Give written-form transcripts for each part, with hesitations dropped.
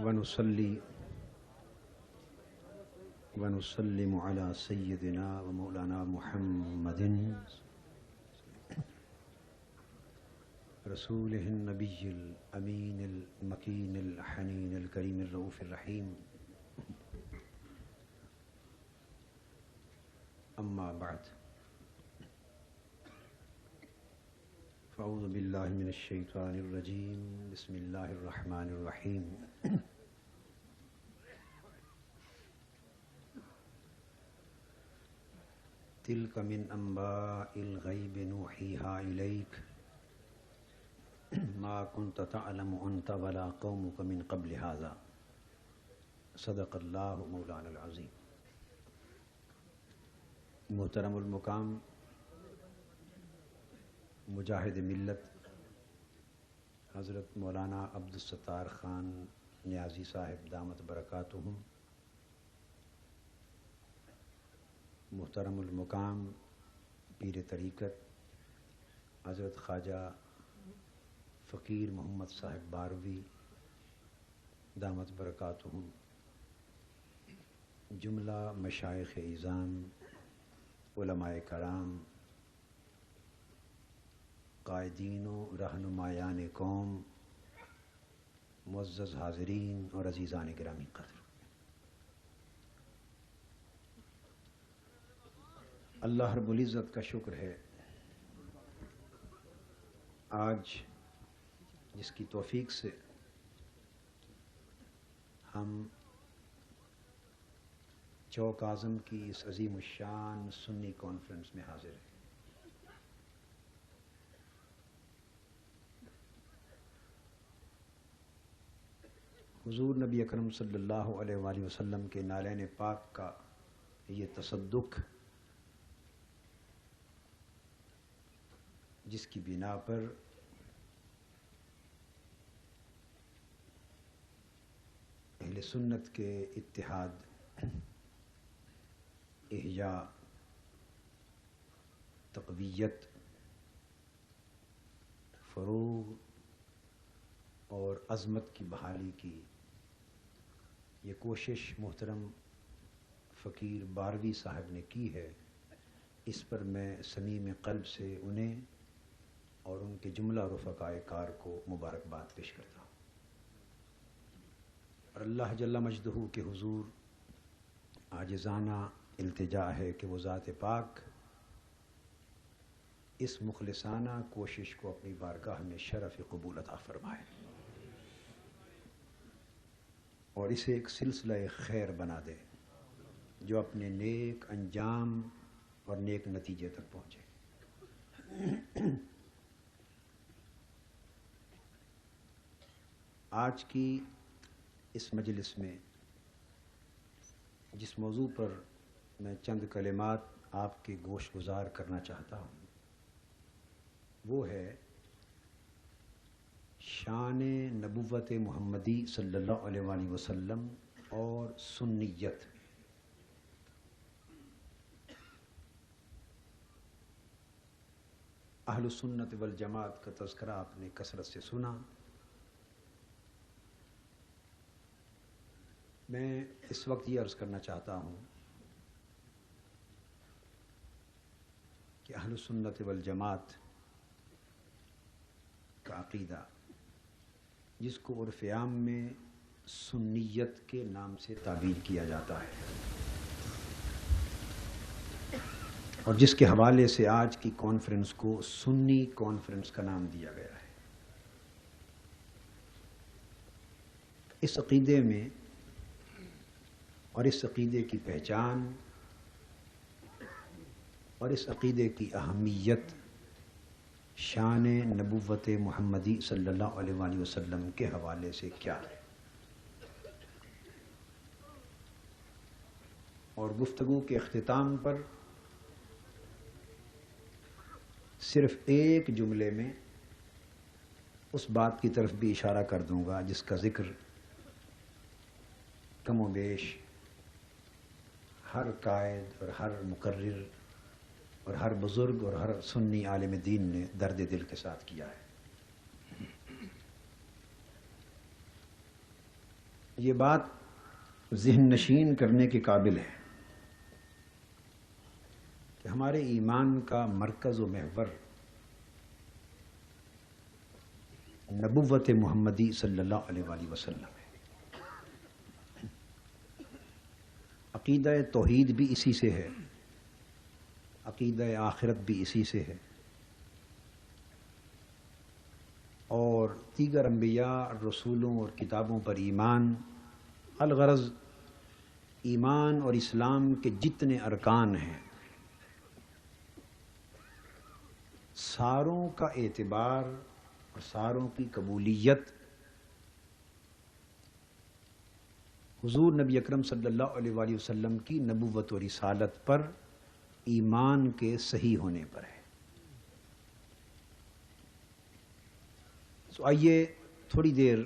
ونصلي ونسلم على سيدنا ومولانا محمد رسوله النبي الأمين المكين الحنين الكريم الرؤوف الرحيم. أما بعد، فأعوذ بالله من الشيطان الرجيم. بسم الله الرحمن الرحيم. تلك من أنباء الغيب نوحيها إليك ما كنت تعلم أنت ولا قومك من قبل هذا. صدق الله مولانا العظيم. محترم المقام مجاہد ملت حضرت مولانا عبدالستار خان نیازی صاحب دامت برکاتہم، محترم المقام پیر طریقت حضرت خواجہ فقیر محمد صاحب باروی دامت برکاتہم، جملہ مشائخ اعظام، علماء کرام، قائدین و رہنمایان قوم، معزز حاضرین اور عزیزان گرامی قدر، اللہ رب العزت کا شکر ہے آج جس کی توفیق سے ہم چوک اعظم کی اس عظیم الشان سنی کانفرنس میں حاضر ہیں۔ حضور نبی اکرم صلی اللہ علیہ وآلہ وسلم کے نالین پاک کا یہ تصدق جس کی بنا پر اہل سنت کے اتحاد، احیاء، تقویت، فروغ اور عظمت کی بحالی کی یہ کوشش محترم فقیر باروی صاحب نے کی ہے، اس پر میں صمیم قلب سے انہیں اور ان کے جملہ رفقائے کار کو مبارکباد پیش کرتا ہوں، اور اللہ جل مجدہ کے حضور عاجزانہ التجا ہے کہ وہ ذات پاک اس مخلصانہ کوشش کو اپنی بارگاہ میں شرف قبول عطا فرمائے اور اسے ایک سلسلہ خیر بنا دے جو اپنے نیک انجام اور نیک نتیجے تک پہنچے۔ آج کی اس مجلس میں جس موضوع پر میں چند کلمات آپ کے گوش گزار کرنا چاہتا ہوں وہ ہے شان نبوت محمدی صلی اللہ علیہ وآلہ وسلم اور سنیت۔ اہل سنت والجماعت کا تذکرہ آپ نے کثرت سے سنا۔ میں اس وقت یہ عرض کرنا چاہتا ہوں کہ اہل سنت والجماعت کا عقیدہ جس کو عرف عام میں سنیت کے نام سے تعبیر کیا جاتا ہے اور جس کے حوالے سے آج کی کانفرنس کو سنی کانفرنس کا نام دیا گیا ہے، اس عقیدے میں اور اس عقیدے کی پہچان اور اس عقیدے کی اہمیت شان نبوت محمدی صلی اللہ علیہ وآلہ وسلم کے حوالے سے کیا ہے، اور گفتگو کے اختتام پر صرف ایک جملے میں اس بات کی طرف بھی اشارہ کر دوں گا جس کا ذکر کم و بیش ہر قائد اور ہر مقرر اور ہر بزرگ اور ہر سنی عالم دین نے درد دل کے ساتھ کیا ہے۔ یہ بات ذہن نشین کرنے کے قابل ہے کہ ہمارے ایمان کا مرکز و محور نبوت محمدی صلی اللہ علیہ وآلہ وسلم ہے۔ عقیدہ توحید بھی اسی سے ہے، عقیدہ آخرت بھی اسی سے ہے، اور دیگر انبیاء، رسولوں اور کتابوں پر ایمان، الغرض ایمان اور اسلام کے جتنے ارکان ہیں ساروں کا اعتبار اور ساروں کی قبولیت حضور نبی اکرم صلی اللہ علیہ وآلہ وسلم کی نبوت و رسالت پر ایمان کے صحیح ہونے پر ہے۔ تو آئیے تھوڑی دیر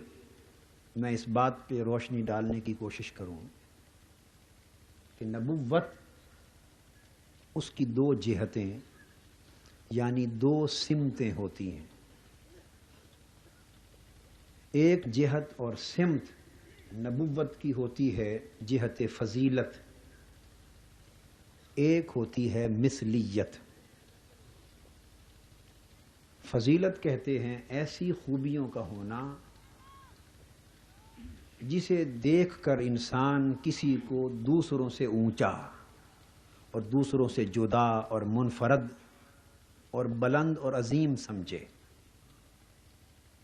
میں اس بات پہ روشنی ڈالنے کی کوشش کروں کہ نبوت اس کی دو جہتیں یعنی دو سمتیں ہوتی ہیں۔ ایک جہت اور سمت نبوت کی ہوتی ہے جہت فضیلت، ایک ہوتی ہے مثلیت۔ فضیلت کہتے ہیں ایسی خوبیوں کا ہونا جسے دیکھ کر انسان کسی کو دوسروں سے اونچا اور دوسروں سے جدا اور منفرد اور بلند اور عظیم سمجھے،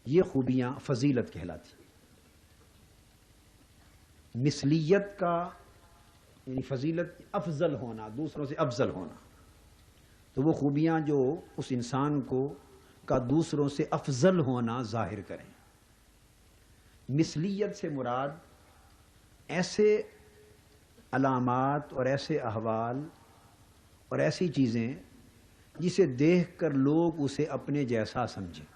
یہ خوبیاں فضیلت کہلاتی۔ مثلیت کا یعنی فضیلت افضل ہونا، دوسروں سے افضل ہونا، تو وہ خوبیاں جو اس انسان کو کا دوسروں سے افضل ہونا ظاہر کریں۔ مثلیت سے مراد ایسے علامات اور ایسے احوال اور ایسی چیزیں جسے دیکھ کر لوگ اسے اپنے جیسا سمجھیں،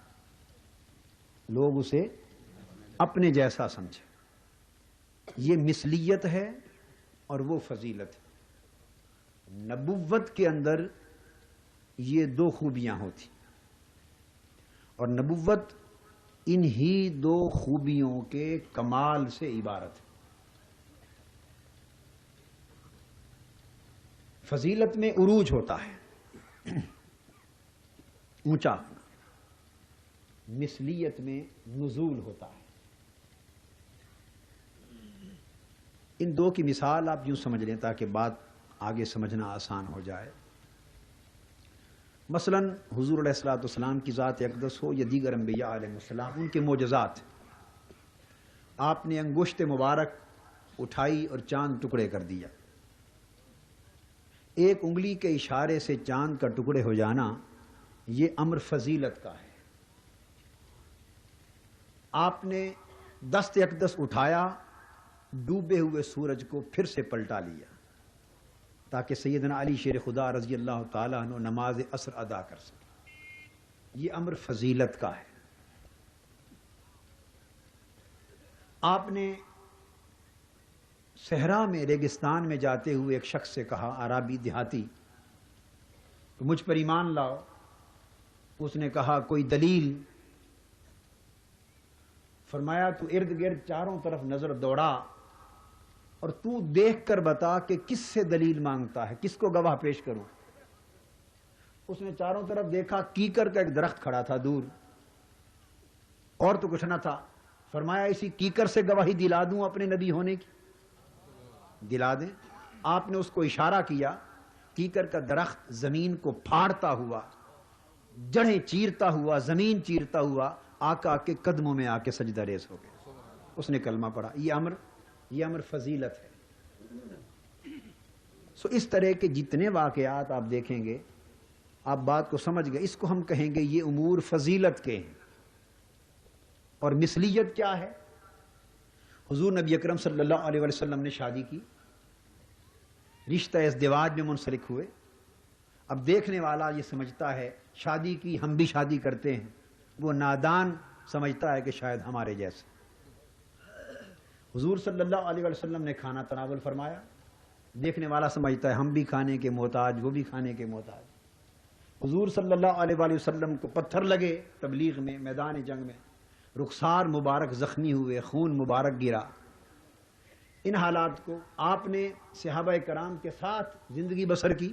لوگ اسے اپنے جیسا سمجھیں، یہ مثلیت ہے اور وہ فضیلت ہے۔ نبوت کے اندر یہ دو خوبیاں ہوتی اور نبوت انہی دو خوبیوں کے کمال سے عبارت ہے۔ فضیلت میں عروج ہوتا ہے، اونچا ہونا، مثلیت میں نزول ہوتا ہے۔ ان دو کی مثال آپ یوں سمجھ لیں تاکہ بات آگے سمجھنا آسان ہو جائے۔ مثلا حضور علیہ الصلوۃ والسلام کی ذات اقدس ہو یا دیگر انبیاء علیہ السلام، ان کے معجزات، آپ نے انگشت مبارک اٹھائی اور چاند ٹکڑے کر دیا۔ ایک انگلی کے اشارے سے چاند کا ٹکڑے ہو جانا یہ امر فضیلت کا ہے۔ آپ نے دست اقدس اٹھایا، ڈوبے ہوئے سورج کو پھر سے پلٹا لیا تاکہ سیدنا علی شیر خدا رضی اللہ تعالیٰ عنہ نماز عصر ادا کر سکے، یہ امر فضیلت کا ہے۔ آپ نے صحرا میں ریگستان میں جاتے ہوئے ایک شخص سے کہا، عربی دیہاتی، کہ مجھ پر ایمان لاؤ۔ اس نے کہا کوئی دلیل؟ فرمایا تو ارد گرد چاروں طرف نظر دوڑا اور تو دیکھ کر بتا کہ کس سے دلیل مانگتا ہے، کس کو گواہ پیش کروں۔ اس نے چاروں طرف دیکھا، کیکر کا ایک درخت کھڑا تھا دور، اور تو کچھ نہ تھا۔ فرمایا اسی کیکر سے گواہی دلا دوں اپنے نبی ہونے کی؟ دلا دیں۔ آپ نے اس کو اشارہ کیا، کیکر کا درخت زمین کو پھاڑتا ہوا، جڑیں چیرتا ہوا، زمین چیرتا ہوا آقا کے قدموں میں آ کے سجدہ ریز ہو گیا۔ اس نے کلمہ پڑھا۔ یہ امر فضیلت ہے۔ سو اس طرح کے جتنے واقعات آپ دیکھیں گے، آپ بات کو سمجھ گئے، اس کو ہم کہیں گے یہ امور فضیلت کے ہیں۔ اور مثلیت کیا ہے؟ حضور نبی اکرم صلی اللہ علیہ وسلم نے شادی کی، رشتہ ازدواج میں منسلک ہوئے۔ اب دیکھنے والا یہ سمجھتا ہے شادی کی، ہم بھی شادی کرتے ہیں، وہ نادان سمجھتا ہے کہ شاید ہمارے جیسے۔ حضور صلی اللہ علیہ وسلم نے کھانا تناول فرمایا، دیکھنے والا سمجھتا ہے ہم بھی کھانے کے محتاج، وہ بھی کھانے کے محتاج۔ حضور صلی اللہ علیہ وسلم کو پتھر لگے تبلیغ میں، میدان جنگ میں، رخسار مبارک زخمی ہوئے، خون مبارک گرا، ان حالات کو آپ نے صحابہ کرام کے ساتھ زندگی بسر کی.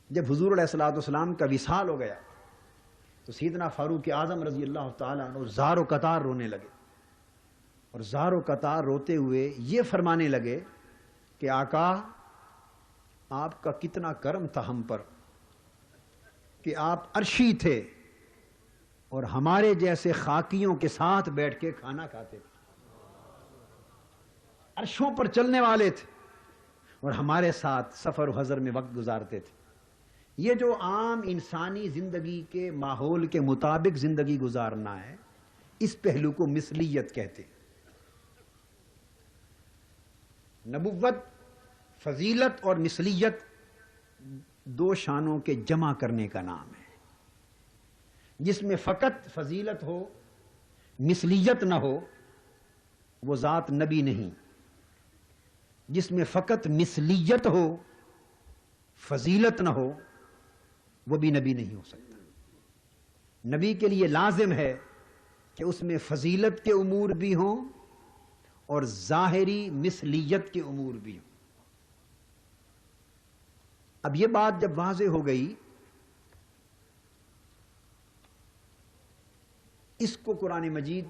جب حضور علیہ الصلوۃ والسلام کا وصال ہو گیا تو سیدنا فاروق اعظم رضی اللہ تعالیٰ عنہ زار و قطار رونے لگے، اور زار و قطار روتے ہوئے یہ فرمانے لگے کہ آقا آپ کا کتنا کرم تھا ہم پر کہ آپ عرشی تھے اور ہمارے جیسے خاکیوں کے ساتھ بیٹھ کے کھانا کھاتے تھے، عرشوں پر چلنے والے تھے اور ہمارے ساتھ سفر و حضر میں وقت گزارتے تھے. یہ جو عام انسانی زندگی کے ماحول کے مطابق زندگی گزارنا ہے، اس پہلو کو مثلیت کہتے ہیں. نبوت، فضیلت اور مثلیت دو شانوں کے جمع کرنے کا نام ہے. جس میں فقط فضیلت ہو، مثلیت نہ ہو، وہ ذات نبی نہیں. جس میں فقط مثلیت ہو، فضیلت نہ ہو، وہ بھی نبی نہیں ہو سکتا. نبی کے لیے لازم ہے کہ اس میں فضیلت کے امور بھی ہوں اور ظاہری مثلیت کے امور بھی ہوں. اب یہ بات جب واضح ہو گئی، اس کو قرآن مجید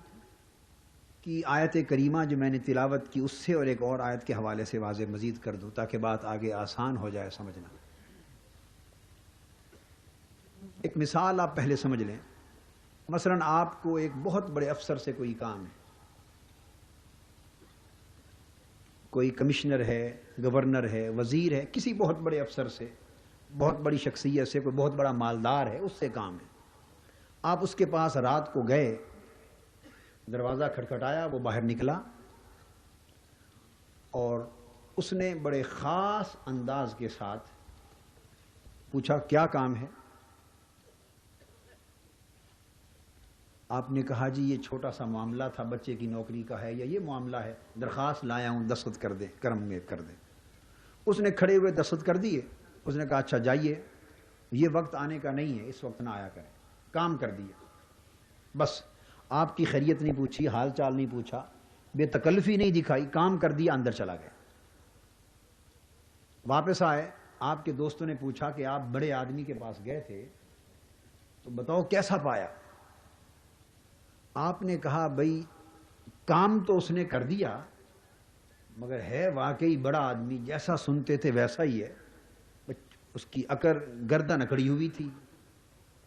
کی آیت کریمہ جو میں نے تلاوت کی اس سے اور ایک اور آیت کے حوالے سے واضح مزید کر دوں تاکہ بات آگے آسان ہو جائے سمجھنا. ایک مثال آپ پہلے سمجھ لیں. مثلا آپ کو ایک بہت بڑے افسر سے کوئی کام ہے، کوئی کمشنر ہے، گورنر ہے، وزیر ہے، کسی بہت بڑے افسر سے، بہت بڑی شخصیت سے، کوئی بہت بڑا مالدار ہے، اس سے کام ہے. آپ اس کے پاس رات کو گئے، دروازہ کھٹکھٹایا، وہ باہر نکلا اور اس نے بڑے خاص انداز کے ساتھ پوچھا کیا کام ہے؟ آپ نے کہا جی یہ چھوٹا سا معاملہ تھا، بچے کی نوکری کا ہے یا یہ معاملہ ہے، درخواست لایا ہوں، دستخط کر دیں، کرم میں کر دیں. اس نے کھڑے ہوئے دستخط کر دیے. اس نے کہا اچھا جائیے، یہ وقت آنے کا نہیں ہے، اس وقت نہ آیا کریں. کام کر دیا. بس آپ کی خیریت نہیں پوچھی، حال چال نہیں پوچھا، بے تکلفی نہیں دکھائی، کام کر دیا، اندر چلا گیا. واپس آئے، آپ کے دوستوں نے پوچھا کہ آپ بڑے آدمی کے پاس گئے تھے تو بتاؤ کیسا پایا؟ آپ نے کہا بھائی کام تو اس نے کر دیا مگر ہے واقعی بڑا آدمی، جیسا سنتے تھے ویسا ہی ہے. اس کی اکڑ گردن اکڑی ہوئی تھی،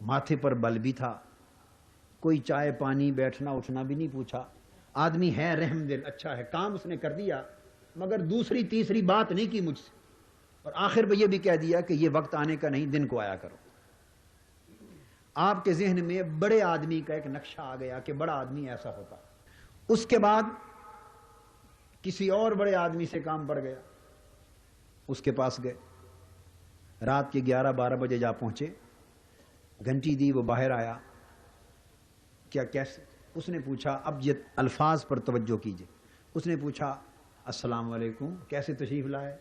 ماتھے پر بل بھی تھا، کوئی چائے پانی بیٹھنا اٹھنا بھی نہیں پوچھا. آدمی ہے رحم دل، اچھا ہے، کام اس نے کر دیا مگر دوسری تیسری بات نہیں کی مجھ سے، اور آخر میں یہ بھی کہہ دیا کہ یہ وقت آنے کا نہیں، دن کو آیا کرو. آپ کے ذہن میں بڑے آدمی کا ایک نقشہ آ گیا کہ بڑا آدمی ایسا ہوتا. اس کے بعد کسی اور بڑے آدمی سے کام پڑ گیا، اس کے پاس گئے، رات کے 11-12 بجے جا پہنچے، گھنٹی دی، وہ باہر آیا. کیا کیسے؟ اس نے پوچھا، اب یہ الفاظ پر توجہ کیجئے. اس نے پوچھا السلام علیکم، کیسے تشریف لائے؟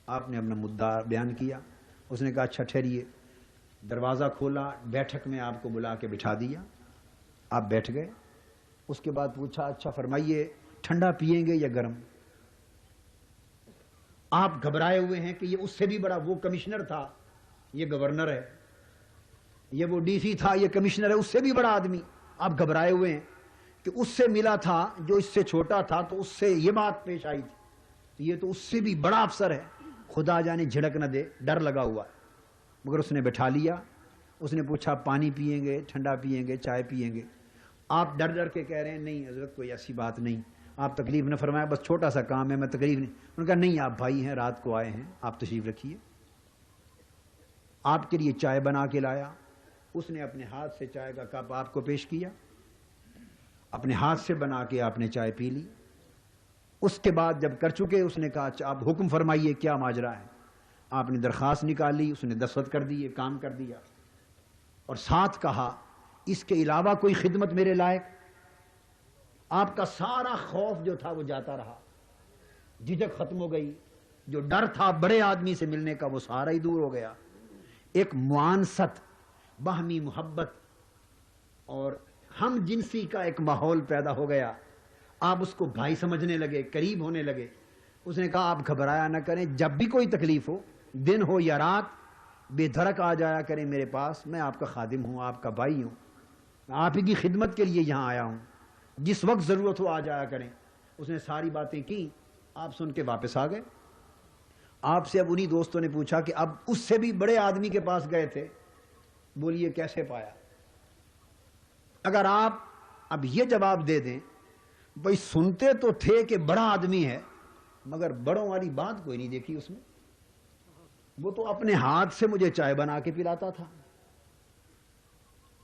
آپ نے اپنا مدعا بیان کیا. اس نے کہا اچھا ٹھہریے. دروازہ کھولا، بیٹھک میں آپ کو بلا کے بٹھا دیا، آپ بیٹھ گئے. اس کے بعد پوچھا اچھا فرمائیے ٹھنڈا پیئیں گے یا گرم؟ آپ گھبرائے ہوئے ہیں کہ یہ اس سے بھی بڑا، وہ کمشنر تھا یہ گورنر ہے، یہ وہ ڈی سی تھا یہ کمشنر ہے، اس سے بھی بڑا آدمی. آپ گھبرائے ہوئے ہیں کہ اس سے ملا تھا جو اس سے چھوٹا تھا تو اس سے یہ بات پیش آئی تھی، یہ تو اس سے بھی بڑا افسر ہے، خدا جانے جھڑک نہ دے، ڈر لگا ہوا ہے. مگر اس نے بٹھا لیا. اس نے پوچھا پانی پیئیں گے، ٹھنڈا پیئیں گے، چائے پیئیں گے؟ آپ ڈر ڈر کے کہہ رہے ہیں نہیں حضرت کوئی ایسی بات نہیں، آپ تکلیف نہ فرمائیں، بس چھوٹا سا کام ہے، میں تکلیف نہیں. انہوں نے کہا نہیں آپ بھائی ہیں، رات کو آئے ہیں، آپ تشریف رکھیے. آپ کے لیے چائے بنا کے لایا. اس نے اپنے ہاتھ سے چائے کا کپ آپ کو پیش کیا، اپنے ہاتھ سے بنا کے آپ نے چائے پی لی. اس کے بعد جب کر چکے اس نے کہا اچھا آپ حکم فرمائیے کیا ماجرا ہے؟ آپ نے درخواست نکالی، اس نے دستخط کر دیے، کام کر دیا، اور ساتھ کہا اس کے علاوہ کوئی خدمت میرے لائق؟ آپ کا سارا خوف جو تھا وہ جاتا رہا، جھجک ختم ہو گئی، جو ڈر تھا بڑے آدمی سے ملنے کا وہ سارا ہی دور ہو گیا. ایک معانست، باہمی محبت اور ہم جنسی کا ایک ماحول پیدا ہو گیا. آپ اس کو بھائی سمجھنے لگے، قریب ہونے لگے۔ اس نے کہا آپ گھبرایا نہ کریں، جب بھی کوئی تکلیف ہو، دن ہو یا رات، بے دھڑک آ جایا کریں میرے پاس، میں آپ کا خادم ہوں، آپ کا بھائی ہوں، میں آپ ہی کی خدمت کے لیے یہاں آیا ہوں، جس وقت ضرورت ہو آ جایا کریں۔ اس نے ساری باتیں کی، آپ سن کے واپس آ گئے۔ آپ سے اب انہی دوستوں نے پوچھا کہ اب اس سے بھی بڑے آدمی کے پاس گئے تھے، بولیے کیسے پایا؟ اگر آپ اب یہ جواب دے دیں، بھئی سنتے تو تھے کہ بڑا آدمی ہے، مگر بڑوں والی بات کوئی نہیں دیکھی اس میں، وہ تو اپنے ہاتھ سے مجھے چائے بنا کے پلاتا تھا،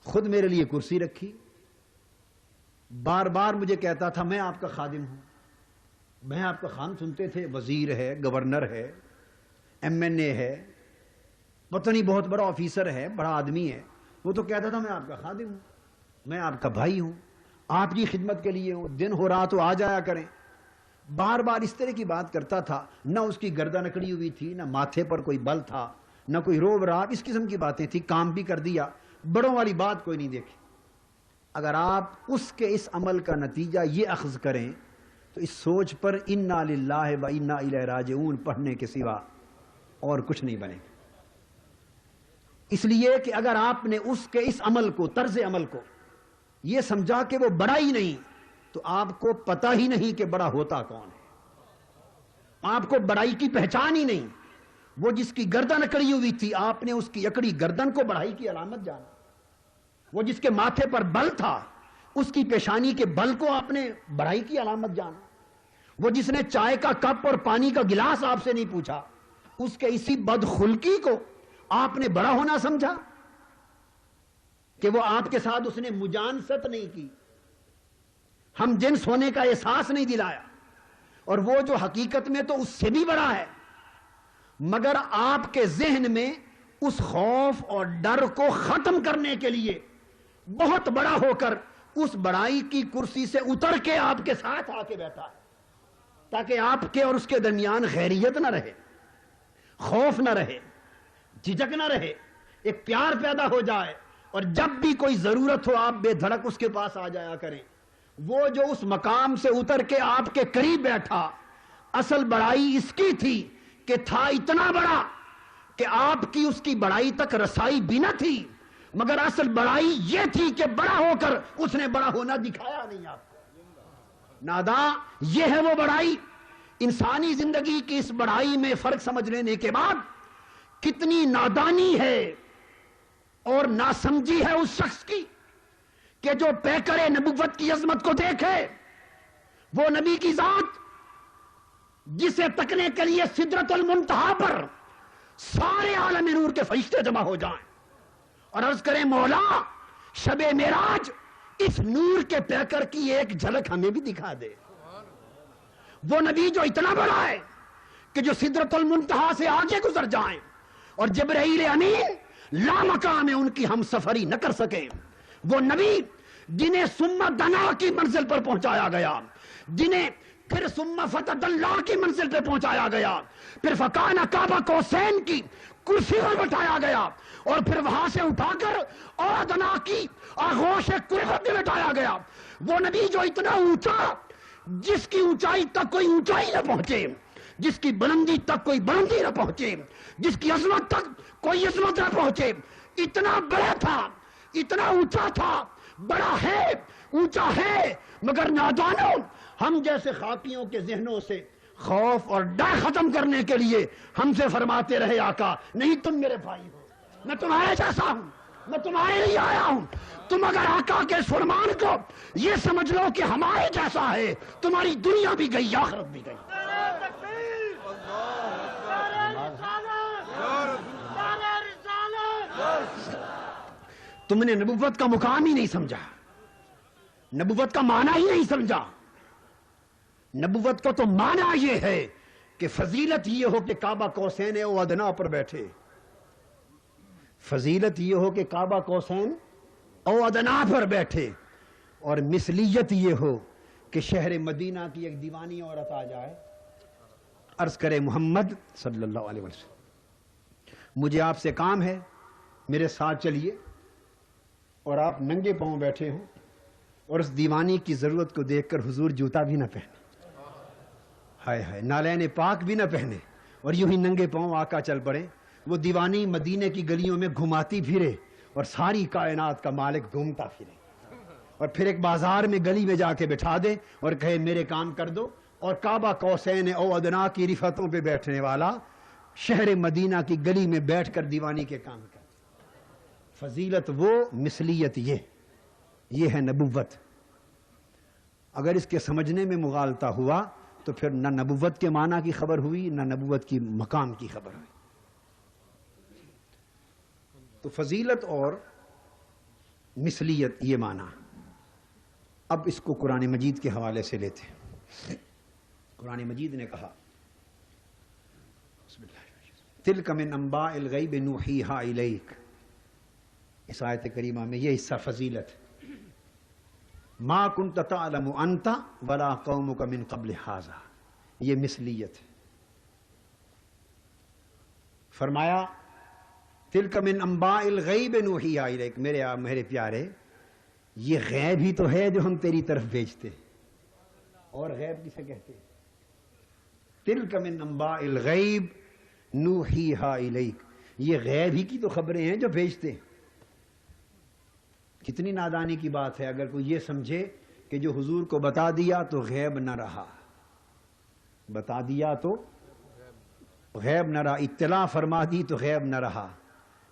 خود میرے لیے کرسی رکھی، بار بار مجھے کہتا تھا میں آپ کا خادم ہوں، میں آپ کا خان سنتے تھے، وزیر ہے، گورنر ہے، ایم این اے ہے، پتہ نہیں بہت بڑا آفیسر ہے، بڑا آدمی ہے، وہ تو کہتا تھا میں آپ کا خادم ہوں، میں آپ کا بھائی ہوں، آپ کی خدمت کے لیے ہوں، دن ہو رہا تو آ جایا کریں۔ بار بار اس طرح کی بات کرتا تھا، نہ اس کی گردن اکڑی ہوئی تھی، نہ ماتھے پر کوئی بل تھا، نہ کوئی روب رات، اس قسم کی باتیں تھی، کام بھی کر دیا، بڑوں والی بات کوئی نہیں دیکھی۔ اگر آپ اس کے اس عمل کا نتیجہ یہ اخذ کریں تو اس سوچ پر انا للہ و انا الیہ راجعون پڑھنے کے سوا اور کچھ نہیں بنے گا۔ اس لیے کہ اگر آپ نے اس کے اس عمل کو، طرز عمل کو یہ سمجھا کہ وہ بڑا ہی نہیں، تو آپ کو پتہ ہی نہیں کہ بڑا ہوتا کون ہے، آپ کو بڑائی کی پہچان ہی نہیں۔ وہ جس کی گردن اکڑی ہوئی تھی، آپ نے اس کی اکڑی گردن کو بڑائی کی علامت جانا۔ وہ جس کے ماتھے پر بل تھا، اس کی پیشانی کے بل کو آپ نے بڑائی کی علامت جانا۔ وہ جس نے چائے کا کپ اور پانی کا گلاس آپ سے نہیں پوچھا، اس کے اسی بدخلقی کو آپ نے بڑا ہونا سمجھا کہ وہ آپ کے ساتھ اس نے مجانست نہیں کی، ہم جنس ہونے کا احساس نہیں دلایا، اور وہ جو حقیقت میں تو اس سے بھی بڑا ہے، مگر آپ کے ذہن میں اس خوف اور ڈر کو ختم کرنے کے لیے بہت بڑا ہو کر اس بڑائی کی کرسی سے اتر کے آپ کے ساتھ آ کے بیٹھا ہے، تاکہ آپ کے اور اس کے درمیان خیریت نہ رہے، خوف نہ رہے، جھجک نہ رہے، ایک پیار پیدا ہو جائے، اور جب بھی کوئی ضرورت ہو آپ بے دھڑک اس کے پاس آ جایا کریں۔ وہ جو اس مقام سے اتر کے آپ کے قریب بیٹھا، اصل بڑائی اس کی تھی کہ تھا اتنا بڑا کہ آپ کی اس کی بڑائی تک رسائی بھی نہ تھی، مگر اصل بڑائی یہ تھی کہ بڑا ہو کر اس نے بڑا ہونا دکھایا نہیں آپ کو۔ ناداں یہ ہے وہ بڑائی۔ انسانی زندگی کی اس بڑائی میں فرق سمجھ لینے کے بعد کتنی نادانی ہے اور ناسمجھی ہے اس شخص کی کہ جو پیکر نبوت کی عظمت کو دیکھے، وہ نبی کی ذات جسے تکنے کے لیے سدرۃ المنتہا پر سارے عالم نور کے فرشتے جمع ہو جائیں اور عرض کریں مولا شب معراج اس نور کے پیکر کی ایک جھلک ہمیں بھی دکھا دے۔ وہ نبی جو اتنا بڑا ہے کہ جو سدرۃ المنتہا سے آگے گزر جائیں اور جبرائیل امین لامقام ان کی ہم سفری نہ کر سکیں، وہ نبی جنہیں ثم دنا کی منزل پر پہنچایا گیا، جنہیں پھر ثم فتد اللہ کی منزل پر پہنچایا گیا، پھر فکان کعبہ قوسین کی کرسی پر بٹھایا گیا، اور پھر وہاں سے اٹھا کر ادنا کی آغوش قربت میں بٹھایا گیا۔ وہ نبی جو اتنا اونچا، جس کی اونچائی تک کوئی اونچائی نہ پہنچے، جس کی بلندی تک کوئی بلندی نہ پہنچے، جس کی عظمت تک کوئی عظمت نہ پہنچے، اتنا بڑا تھا، اتنا اونچا تھا، بڑا ہے، اونچا ہے، مگر نادانوں ہم جیسے خاکیوں کے ذہنوں سے خوف اور ڈر ختم کرنے کے لیے ہم سے فرماتے رہے آقا نہیں تم میرے بھائی ہو، میں تمہارے جیسا ہوں، میں تمہارے لیے آیا ہوں۔ تم اگر آقا کے فرمان کو یہ سمجھ لو کہ ہمارے جیسا ہے، تمہاری دنیا بھی گئی، آخرت بھی گئی۔ تم نے نبوت کا مقام ہی نہیں سمجھا، نبوت کا معنی ہی نہیں سمجھا۔ نبوت کو تو معنی یہ ہے کہ فضیلت یہ ہو کہ کعبہ قوسین او ادنا پر بیٹھے، فضیلت یہ ہو کہ کعبہ قوسین او ادنا پر بیٹھے، اور مثلیت یہ ہو کہ شہر مدینہ کی ایک دیوانی عورت آ جائے، عرض کرے محمد صلی اللہ علیہ وسلم مجھے آپ سے کام ہے، میرے ساتھ چلیے، اور آپ ننگے پاؤں بیٹھے ہوں، اور اس دیوانی کی ضرورت کو دیکھ کر حضور جوتا بھی نہ پہنے، ہائے ہائے، نالین پاک بھی نہ پہنے، اور یوں ہی ننگے پاؤں آقا چل پڑے۔ وہ دیوانی مدینے کی گلیوں میں گھماتی پھرے اور ساری کائنات کا مالک گھومتا پھرے، اور پھر ایک بازار میں گلی میں جا کے بٹھا دے اور کہے میرے کام کر دو، اور کعبہ قوسین او ادنا کی رفتوں پہ بیٹھنے والا شہر مدینہ کی گلی میں بیٹھ کر دیوانی کے کام کر۔ فضیلت وہ، مثلیت یہ ہے نبوت۔ اگر اس کے سمجھنے میں مغالطہ ہوا تو پھر نہ نبوت کے معنی کی خبر ہوئی، نہ نبوت کی مقام کی خبر ہوئی۔ تو فضیلت اور مثلیت یہ معنی۔ اب اس کو قرآن مجید کے حوالے سے لیتے ہیں۔ قرآن مجید نے کہا تِلْكَ مِنْ أَنْبَاءِ الْغَيْبِ نُوحِيهَا إِلَيْكَ، اس آیت کریمہ میں یہ حصہ فضیلت ہے۔ مَا كُنْتَ تَعْلَمُ أَنْتَ وَلَا قَوْمُكَ مِنْ قَبْلِ هَذَا، یہ مثلیت ہے۔ فرمایا تِلْكَ مِنْ أَنْبَاءِ الْغَيْبِ نُوحِيهَا إِلَيْكَ، میرے پیارے یہ غیب ہی تو ہے جو ہم تیری طرف بھیجتے ہیں۔ اور غیب کسے کہتے ہیں؟ تِلْكَ مِنْ أَنْبَاءِ الْغَيْبِ نُوحِيهَا إِلَيْكَ، یہ غیب ہی کی تو خبریں ہیں جو بھیجتے ہیں۔ کتنی نادانی کی بات ہے اگر کوئی یہ سمجھے کہ جو حضور کو بتا دیا تو غیب نہ رہا، بتا دیا تو غیب نہ رہا، اطلاع فرما دی تو غیب نہ رہا۔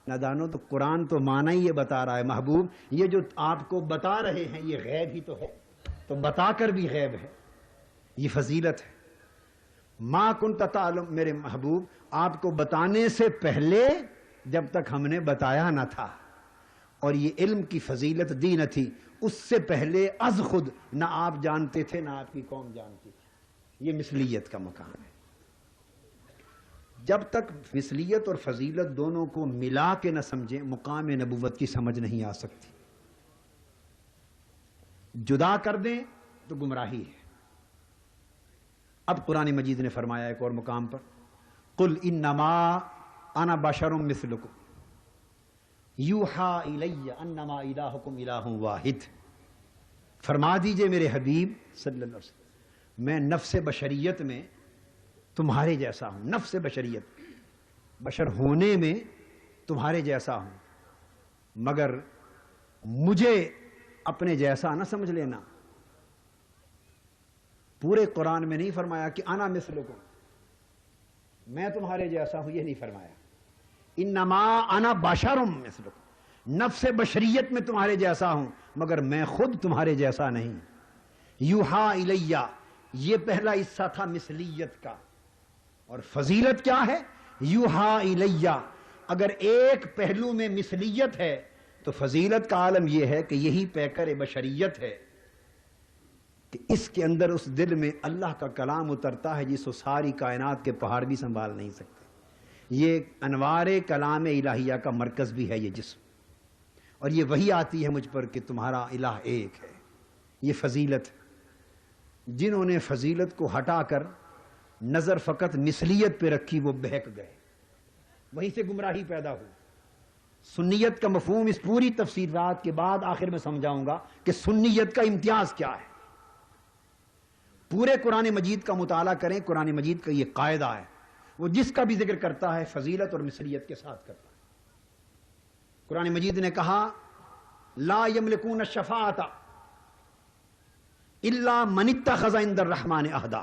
نادانو، تو قرآن تو معنی ہی یہ بتا رہا ہے محبوب، یہ جو آپ کو بتا رہے ہیں یہ غیب ہی تو ہے، تو بتا کر بھی غیب ہے، یہ فضیلت ہے۔ ما کنت تعلم، میرے محبوب آپ کو بتانے سے پہلے جب تک ہم نے بتایا نہ تھا، اور یہ علم کی فضیلت دی نہ تھی، اس سے پہلے از خود نہ آپ جانتے تھے نہ آپ کی قوم جانتی تھی۔ یہ مثلیت کا مقام ہے۔ جب تک مثلیت اور فضیلت دونوں کو ملا کے نہ سمجھیں، مقام نبوت کی سمجھ نہیں آ سکتی۔ جدا کر دیں تو گمراہی ہے۔ اب قرآن مجید نے فرمایا ایک اور مقام پر قل انما انا بشر مثلکم یوحی الی انما الہکم الہ واحد، فرما دیجئے میرے حبیب صلی اللہ علیہ وسلم میں نفس بشریت میں تمہارے جیسا ہوں، نفس بشریت، بشر ہونے میں تمہارے جیسا ہوں، مگر مجھے اپنے جیسا نہ سمجھ لینا۔ پورے قرآن میں نہیں فرمایا کہ انا مثلکم، میں تمہارے جیسا ہوں، یہ نہیں فرمایا۔ انما انا بشر مثلکم، نفس بشریت میں تمہارے جیسا ہوں مگر میں خود تمہارے جیسا نہیں۔ یوحا الیہ، یہ پہلا حصہ تھا مثلیت کا، اور فضیلت کیا ہے؟ یوحا الیہ۔ اگر ایک پہلو میں مثلیت ہے تو فضیلت کا عالم یہ ہے کہ یہی پیکر بشریت ہے کہ اس کے اندر اس دل میں اللہ کا کلام اترتا ہے جس کو ساری کائنات کے پہاڑ بھی سنبھال نہیں سکتے۔ یہ انوار کلام الہیہ کا مرکز بھی ہے یہ جسم، اور یہ وہی آتی ہے مجھ پر کہ تمہارا الہ ایک ہے۔ یہ فضیلت، جنہوں نے فضیلت کو ہٹا کر نظر فقط مثلیت پہ رکھی وہ بہک گئے، وہیں سے گمراہی پیدا ہوئی۔ سنیت کا مفہوم اس پوری تفسیرات کے بعد آخر میں سمجھاؤں گا کہ سنیت کا امتیاز کیا ہے۔ پورے قرآن مجید کا مطالعہ کریں، قرآن مجید کا یہ قاعدہ ہے، وہ جس کا بھی ذکر کرتا ہے فضیلت اور مثلیت کے ساتھ کرتا ہے۔ قرآن مجید نے کہا لا یملکون الشفاعۃ الا من اتخذ عند الرحمن عہدا،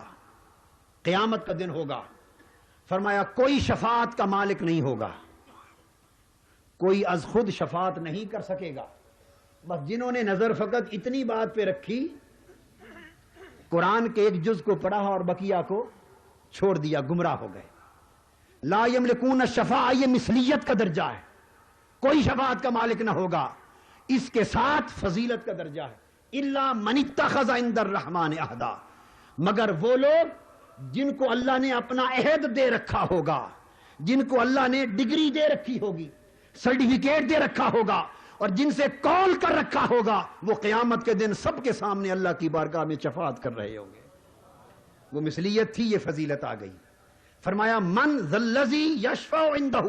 قیامت کا دن ہوگا، فرمایا کوئی شفاعت کا مالک نہیں ہوگا، کوئی از خود شفاعت نہیں کر سکے گا۔ بس جنہوں نے نظر فقط اتنی بات پہ رکھی، قرآن کے ایک جز کو پڑھا اور بقیہ کو چھوڑ دیا، گمراہ ہو گئے۔ لا یملکون الشفاعۃ، یہ مثلیت کا درجہ ہے، کوئی شفاعت کا مالک نہ ہوگا۔ اس کے ساتھ فضیلت کا درجہ ہے الا من اتخذ عند الرحمن عہدا، مگر وہ لوگ جن کو اللہ نے اپنا عہد دے رکھا ہوگا، جن کو اللہ نے ڈگری دے رکھی ہوگی، سرٹیفکیٹ دے رکھا ہوگا، اور جن سے کال کر رکھا ہوگا، وہ قیامت کے دن سب کے سامنے اللہ کی بارگاہ میں شفاعت کر رہے ہوں گے۔ وہ مثلیت تھی، یہ فضیلت آ گئی۔ فرمایا من ذا الذی یشفع عندہ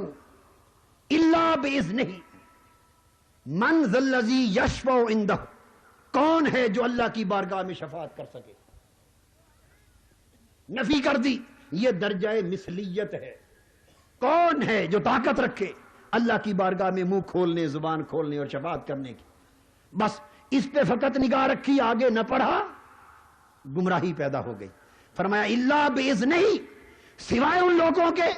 الا باذنہ، من ذا الذی یشفع عندہ، کون ہے جو اللہ کی بارگاہ میں شفاعت کر سکے؟ نفی کر دی، یہ درجہ مثلیت ہے۔ کون ہے جو طاقت رکھے اللہ کی بارگاہ میں منہ کھولنے، زبان کھولنے اور شفاعت کرنے کی؟ بس اس پہ فقط نگاہ رکھی، آگے نہ پڑھا، گمراہی پیدا ہو گئی۔ فرمایا الا باذنہ، سوائے ان لوگوں کے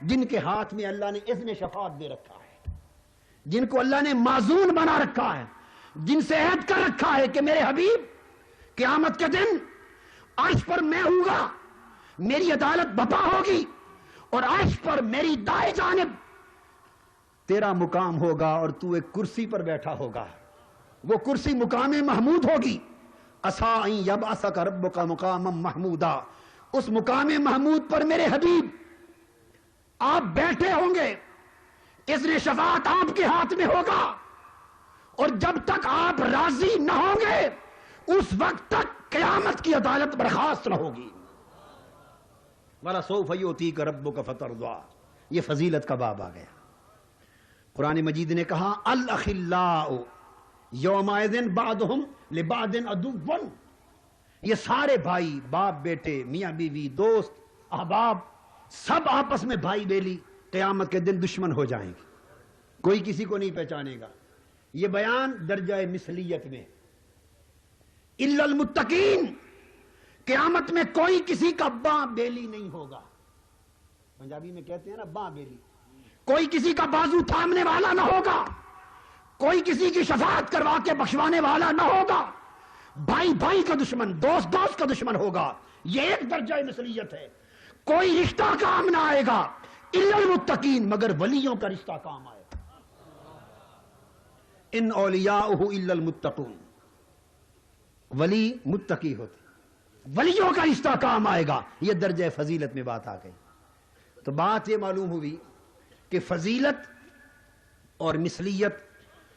جن کے ہاتھ میں اللہ نے اذن شفاعت دے رکھا ہے، جن کو اللہ نے معزول بنا رکھا ہے، جن سے عہد کر رکھا ہے کہ میرے حبیب قیامت کے دن عرش پر میں ہوں گا، میری عدالت بپا ہوگی، اور عرش پر میری دائیں جانب تیرا مقام ہوگا اور تو ایک کرسی پر بیٹھا ہوگا، وہ کرسی مقام محمود ہوگی۔ عسیٰ ان یبعثک ربک مقاما محمودا، اس مقام محمود پر میرے حبیب آپ بیٹھے ہوں گے، اذن شفاعت آپ کے ہاتھ میں ہوگا، اور جب تک آپ راضی نہ ہوں گے اس وقت تک قیامت کی عدالت برخاست نہ ہوگی۔ وَلَسَوْفَ يُؤْتِيكَ رَبُّكَ فَتَرْضَىٰ، یہ فضیلت کا باب آ گیا۔ قرآن مجید نے کہا الْأَخِلَّاءُ يَوْمَئِذٍ بَعْضُهُمْ لِبَعْضٍ عَدُوٌّ، یہ سارے بھائی، باپ بیٹے، میاں بیوی، دوست، احباب، سب آپس میں بھائی بیلی قیامت کے دن دشمن ہو جائیں گے، کوئی کسی کو نہیں پہچانے گا۔ یہ بیان درجہ مثلیت میں۔ الا المتقین، قیامت میں کوئی کسی کا باں بیلی نہیں ہوگا۔ پنجابی میں کہتے ہیں نا باں بیلی، کوئی کسی کا بازو تھامنے والا نہ ہوگا، کوئی کسی کی شفاعت کروا کے بخشوانے والا نہ ہوگا، بھائی بھائی کا دشمن، دوست دوست کا دشمن ہوگا۔ یہ ایک درجہ مثلیت ہے۔ کوئی رشتہ کام نہ آئے گا الا المتقین، مگر ولیوں کا رشتہ کام آئے گا۔ ان اولیاءہ الا المتقون، ولی متقی ہوتے، ولیوں کا رشتہ کام آئے گا۔ یہ درجہ فضیلت میں بات آ گئی۔ تو بات یہ معلوم ہوئی کہ فضیلت اور مثلیت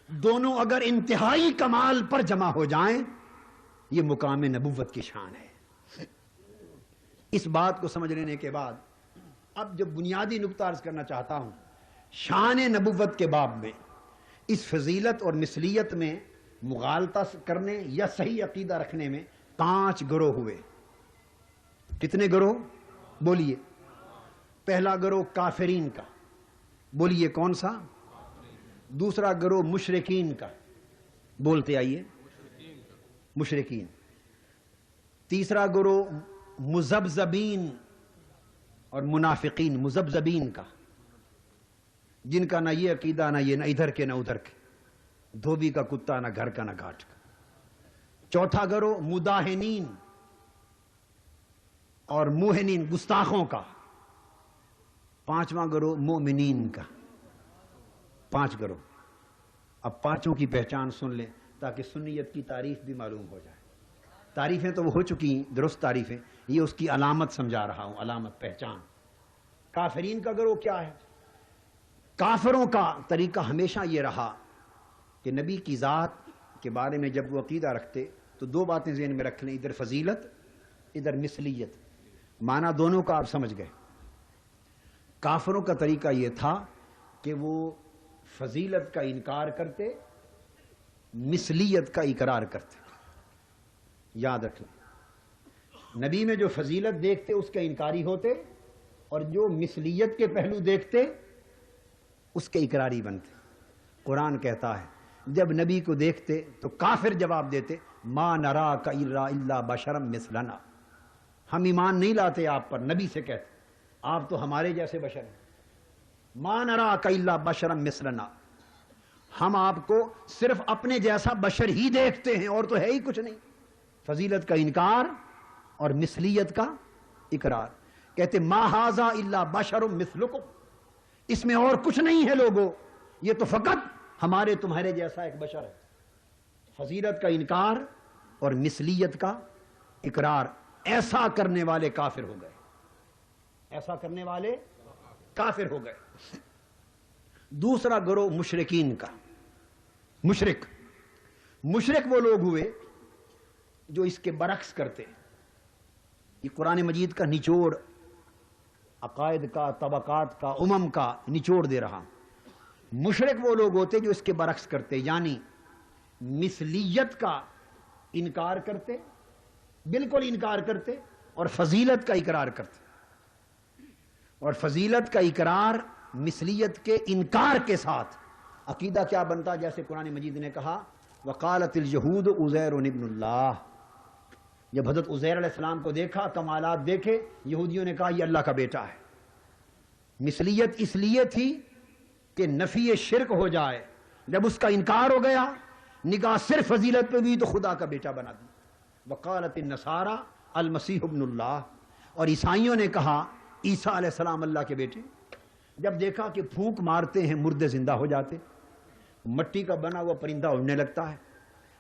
دونوں اگر انتہائی کمال پر جمع ہو جائیں، یہ مقام نبوت کی شان ہے۔ اس بات کو سمجھ لینے کے بعد اب جو بنیادی نقطہ عرض کرنا چاہتا ہوں، شان نبوت کے باب میں اس فضیلت اور مثلیت میں مغالطہ کرنے یا صحیح عقیدہ رکھنے میں 5 گروہ ہوئے۔ کتنے گروہ؟ بولیے۔ پہلا گروہ کافرین کا، بولیے کون سا؟ دوسرا گروہ مشرکین کا، بولتے آئیے، مشرکین۔ تیسرا گروہ مذبذبین اور منافقین، مذبذبین کا، جن کا نہ یہ عقیدہ، نہ یہ، نہ ادھر کے نہ ادھر کے، دھوبی کا کتا، نہ گھر کا نہ گھاٹ کا۔ چوتھا گروہ مداہنین اور موہنین، گستاخوں کا۔ پانچواں گروہ مومنین کا۔ 5 گروہ۔ اب پانچوں کی پہچان سن لیں تاکہ سنیت کی تعریف بھی معلوم ہو جائے۔ تعریفیں تو وہ ہو چکی ہیں، درست تعریفیں، یہ اس کی علامت سمجھا رہا ہوں، علامت، پہچان۔ کافرین کا گروہ کیا ہے؟ کافروں کا طریقہ ہمیشہ یہ رہا کہ نبی کی ذات کے بارے میں جب وہ عقیدہ رکھتے تو 2 باتیں ذہن میں رکھ لیں، ادھر فضیلت، ادھر مثلیت، معنی دونوں کا آپ سمجھ گئے۔ کافروں کا طریقہ یہ تھا کہ وہ فضیلت کا انکار کرتے، مثلیت کا اقرار کرتے۔ یاد رکھ لیں، نبی میں جو فضیلت دیکھتے اس کے انکاری ہوتے، اور جو مثلیت کے پہلو دیکھتے اس کے اقراری بنتے۔ قرآن کہتا ہے جب نبی کو دیکھتے تو کافر جواب دیتے ما نراک الا بشرا مثلنا، ہم ایمان نہیں لاتے آپ پر، نبی سے کہتے آپ تو ہمارے جیسے بشر ہیں۔ ما نراک الا بشرا مثلنا، ہم آپ کو صرف اپنے جیسا بشر ہی دیکھتے ہیں اور تو ہے ہی کچھ نہیں۔ فضیلت کا انکار اور مثلیت کا اقرار۔ کہتے ما ھذا الا بشر مثلکم، اس میں اور کچھ نہیں ہے لوگوں، یہ تو فقط ہمارے تمہارے جیسا ایک بشر ہے۔ فضیلت کا انکار اور مثلیت کا اقرار، ایسا کرنے والے کافر ہو گئے، ایسا کرنے والے کافر ہو گئے۔ دوسرا گروہ مشرکین کا۔ مشرک وہ لوگ ہوئے جو اس کے برعکس کرتے۔ یہ قرآن مجید کا نچوڑ، عقائد کا، طبقات کا، امم کا نچوڑ دے رہا۔ مشرک وہ لوگ ہوتے جو اس کے برعکس کرتے، یعنی مثلیت کا انکار کرتے، بالکل انکار کرتے، اور فضیلت کا اقرار کرتے. اور فضیلت کا اقرار مثلیت کے انکار کے ساتھ عقیدہ کیا بنتا؟ جیسے قرآن مجید نے کہا وقالت الجہود عزیر ابن اللہ. جب حضرت عزیر علیہ السلام کو دیکھا، کمالات دیکھے، یہودیوں نے کہا یہ اللہ کا بیٹا ہے. مثلیت اس لیے تھی کہ نفی شرک ہو جائے. جب اس کا انکار ہو گیا، نگاہ صرف فضیلت پہ بھی، تو خدا کا بیٹا بنا دیا. وقالت النصارى المسیح ابن اللہ. اور عیسائیوں نے کہا عیسیٰ علیہ السلام اللہ کے بیٹے. جب دیکھا کہ پھونک مارتے ہیں مردے زندہ ہو جاتے، مٹی کا بنا ہوا پرندہ اڑنے لگتا ہے،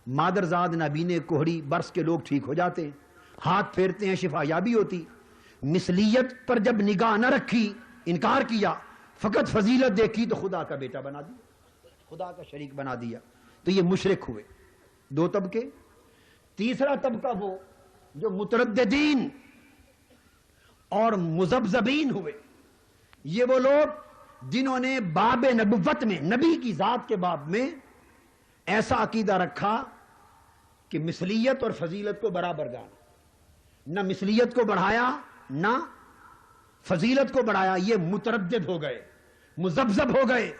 مادرزاد نابینے کوہڑی برس کے لوگ ٹھیک ہو جاتے، ہاتھ پھیرتے ہیں شفا یابی ہوتی. مثلیت پر جب نگاہ نہ رکھی، انکار کیا، فقط فضیلت دیکھی، تو خدا کا بیٹا بنا دیا، خدا کا شریک بنا دیا. تو یہ مشرک ہوئے. دو طبقے. تیسرا طبقہ وہ جو مترددین اور مذبذبین ہوئے. یہ وہ لوگ جنہوں نے باب نبوت میں، نبی کی ذات کے باب میں ایسا عقیدہ رکھا کہ مثلیت اور فضیلت کو برابر جانا، نہ مثلیت کو بڑھایا نہ فضیلت کو بڑھایا. یہ متردد ہو گئے، مذبذب ہو گئے.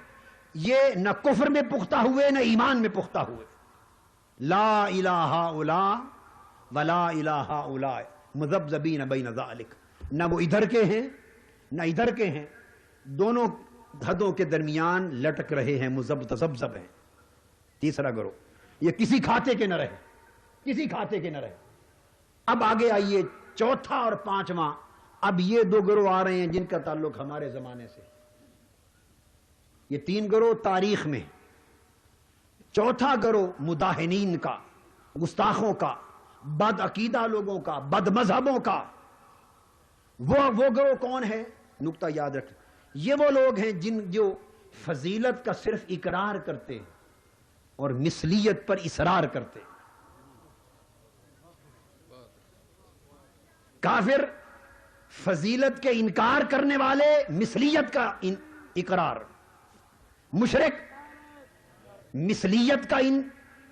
یہ نہ کفر میں پختہ ہوئے نہ ایمان میں پختہ ہوئے. لا الہ الا ولا الہ الا مذبذبین بین ذالک. نہ وہ ادھر کے ہیں نہ ادھر کے ہیں، دونوں حدوں کے درمیان لٹک رہے ہیں، مذبذب ہیں. تیسرا گروہ یہ کسی کھاتے کے نہ رہے، کسی کھاتے کے نہ رہے. اب آگے آئیے چوتھا اور پانچواں. اب یہ دو گروہ آ رہے ہیں جن کا تعلق ہمارے زمانے سے. یہ تین گروہ تاریخ میں. چوتھا گروہ مداہنین کا، گستاخوں کا، بد عقیدہ لوگوں کا، بد مذہبوں کا. وہ گروہ کون ہے؟ نقطہ یاد رکھ. یہ وہ لوگ ہیں جو فضیلت کا صرف اقرار کرتے اور مثلیت پر اصرار کرتے. کافر فضیلت کے انکار کرنے والے، مثلیت کا اقرار. مشرک مثلیت کا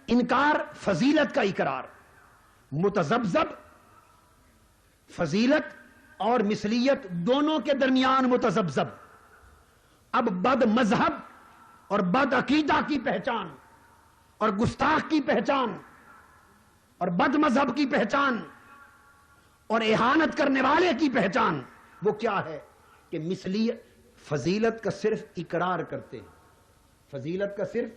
انکار، فضیلت کا اقرار. متذبذب فضیلت اور مثلیت دونوں کے درمیان متذبذب. اب بد مذہب اور بد عقیدہ کی پہچان اور گستاخ کی پہچان اور بد مذہب کی پہچان اور اہانت کرنے والے کی پہچان وہ کیا ہے؟ کہ مثلیت، فضیلت کا صرف اقرار کرتے ہیں. فضیلت کا صرف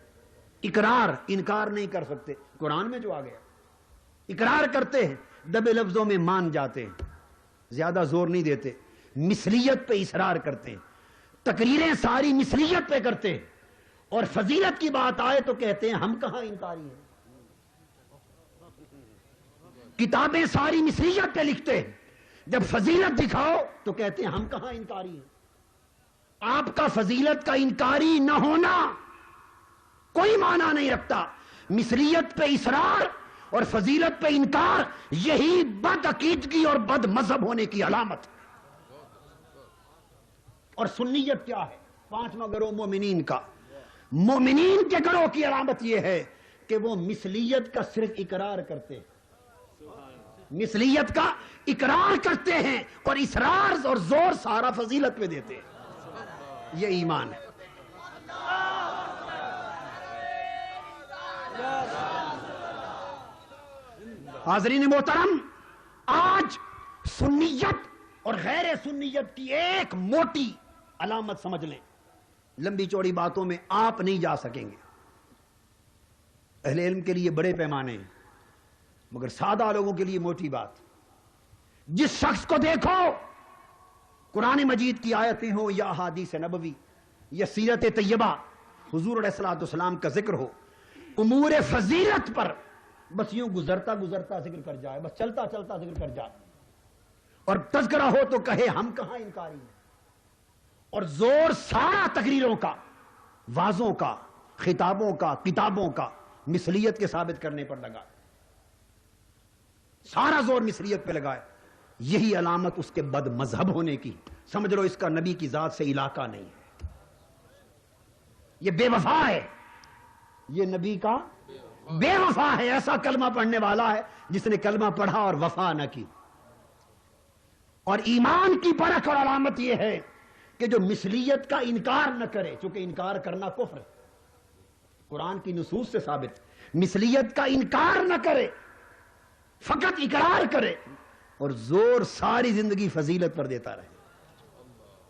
اقرار، انکار نہیں کر سکتے. قرآن میں جو آ گیا، اقرار کرتے ہیں، دبے لفظوں میں مان جاتے ہیں، زیادہ زور نہیں دیتے. مثلیت پہ اصرار کرتے ہیں، تقریریں ساری مثلیت پہ کرتے ہیں، اور فضیلت کی بات آئے تو کہتے ہیں ہم کہاں انکاری ہیں. کتابیں ساری مثلیت پہ لکھتے ہیں، جب فضیلت دکھاؤ تو کہتے ہیں ہم کہاں انکاری ہیں. آپ کا فضیلت کا انکاری نہ ہونا کوئی معنی نہیں رکھتا. مثلیت پہ اصرار اور فضیلت پہ انکار، یہی بد عقیدگی اور بد مذہب ہونے کی علامت. اور سنیت کیا ہے؟ پانچواں گروہ مومنین کا. مومنین کے گروہ کی علامت یہ ہے کہ وہ مثلیت کا صرف اقرار کرتے ہیں، مثلیت کا اقرار کرتے ہیں اور اصرار اور زور سارا فضیلت پہ دیتے ہیں. یہ ایمان ہے. حاضرین محترم، آج سنیت اور غیر سنیت کی ایک موٹی علامت سمجھ لیں. لمبی چوڑی باتوں میں آپ نہیں جا سکیں گے. اہل علم کے لیے بڑے پیمانے ہیں، مگر سادہ لوگوں کے لیے موٹی بات. جس شخص کو دیکھو، قرآن مجید کی آیتیں ہوں یا احادیث نبوی یا سیرت طیبہ، حضور علیہ الصلوۃ والسلام کا ذکر ہو، امور فضیلت پر بس یوں گزرتا گزرتا ذکر کر جائے، بس چلتا چلتا ذکر کر جائے، اور تذکرہ ہو تو کہے ہم کہاں انکاری ہیں. اور زور سارا تقریروں کا، وعظوں کا، خطابوں کا، کتابوں کا مثلیت کے ثابت کرنے پر لگا، سارا زور مثلیت پہ لگائے. یہی علامت اس کے بد مذہب ہونے کی. سمجھ لو اس کا نبی کی ذات سے علاقہ نہیں ہے، یہ بے وفا ہے، یہ نبی کا بے وفا ہے ایسا کلمہ پڑھنے والا ہے جس نے کلمہ پڑھا اور وفا نہ کی. اور ایمان کی پرکھ اور علامت یہ ہے کہ جو مثلیت کا انکار نہ کرے، چونکہ انکار کرنا کفر ہے، قرآن کی نصوص سے ثابت، مثلیت کا انکار نہ کرے، فقط اقرار کرے اور زور ساری زندگی فضیلت پر دیتا رہے.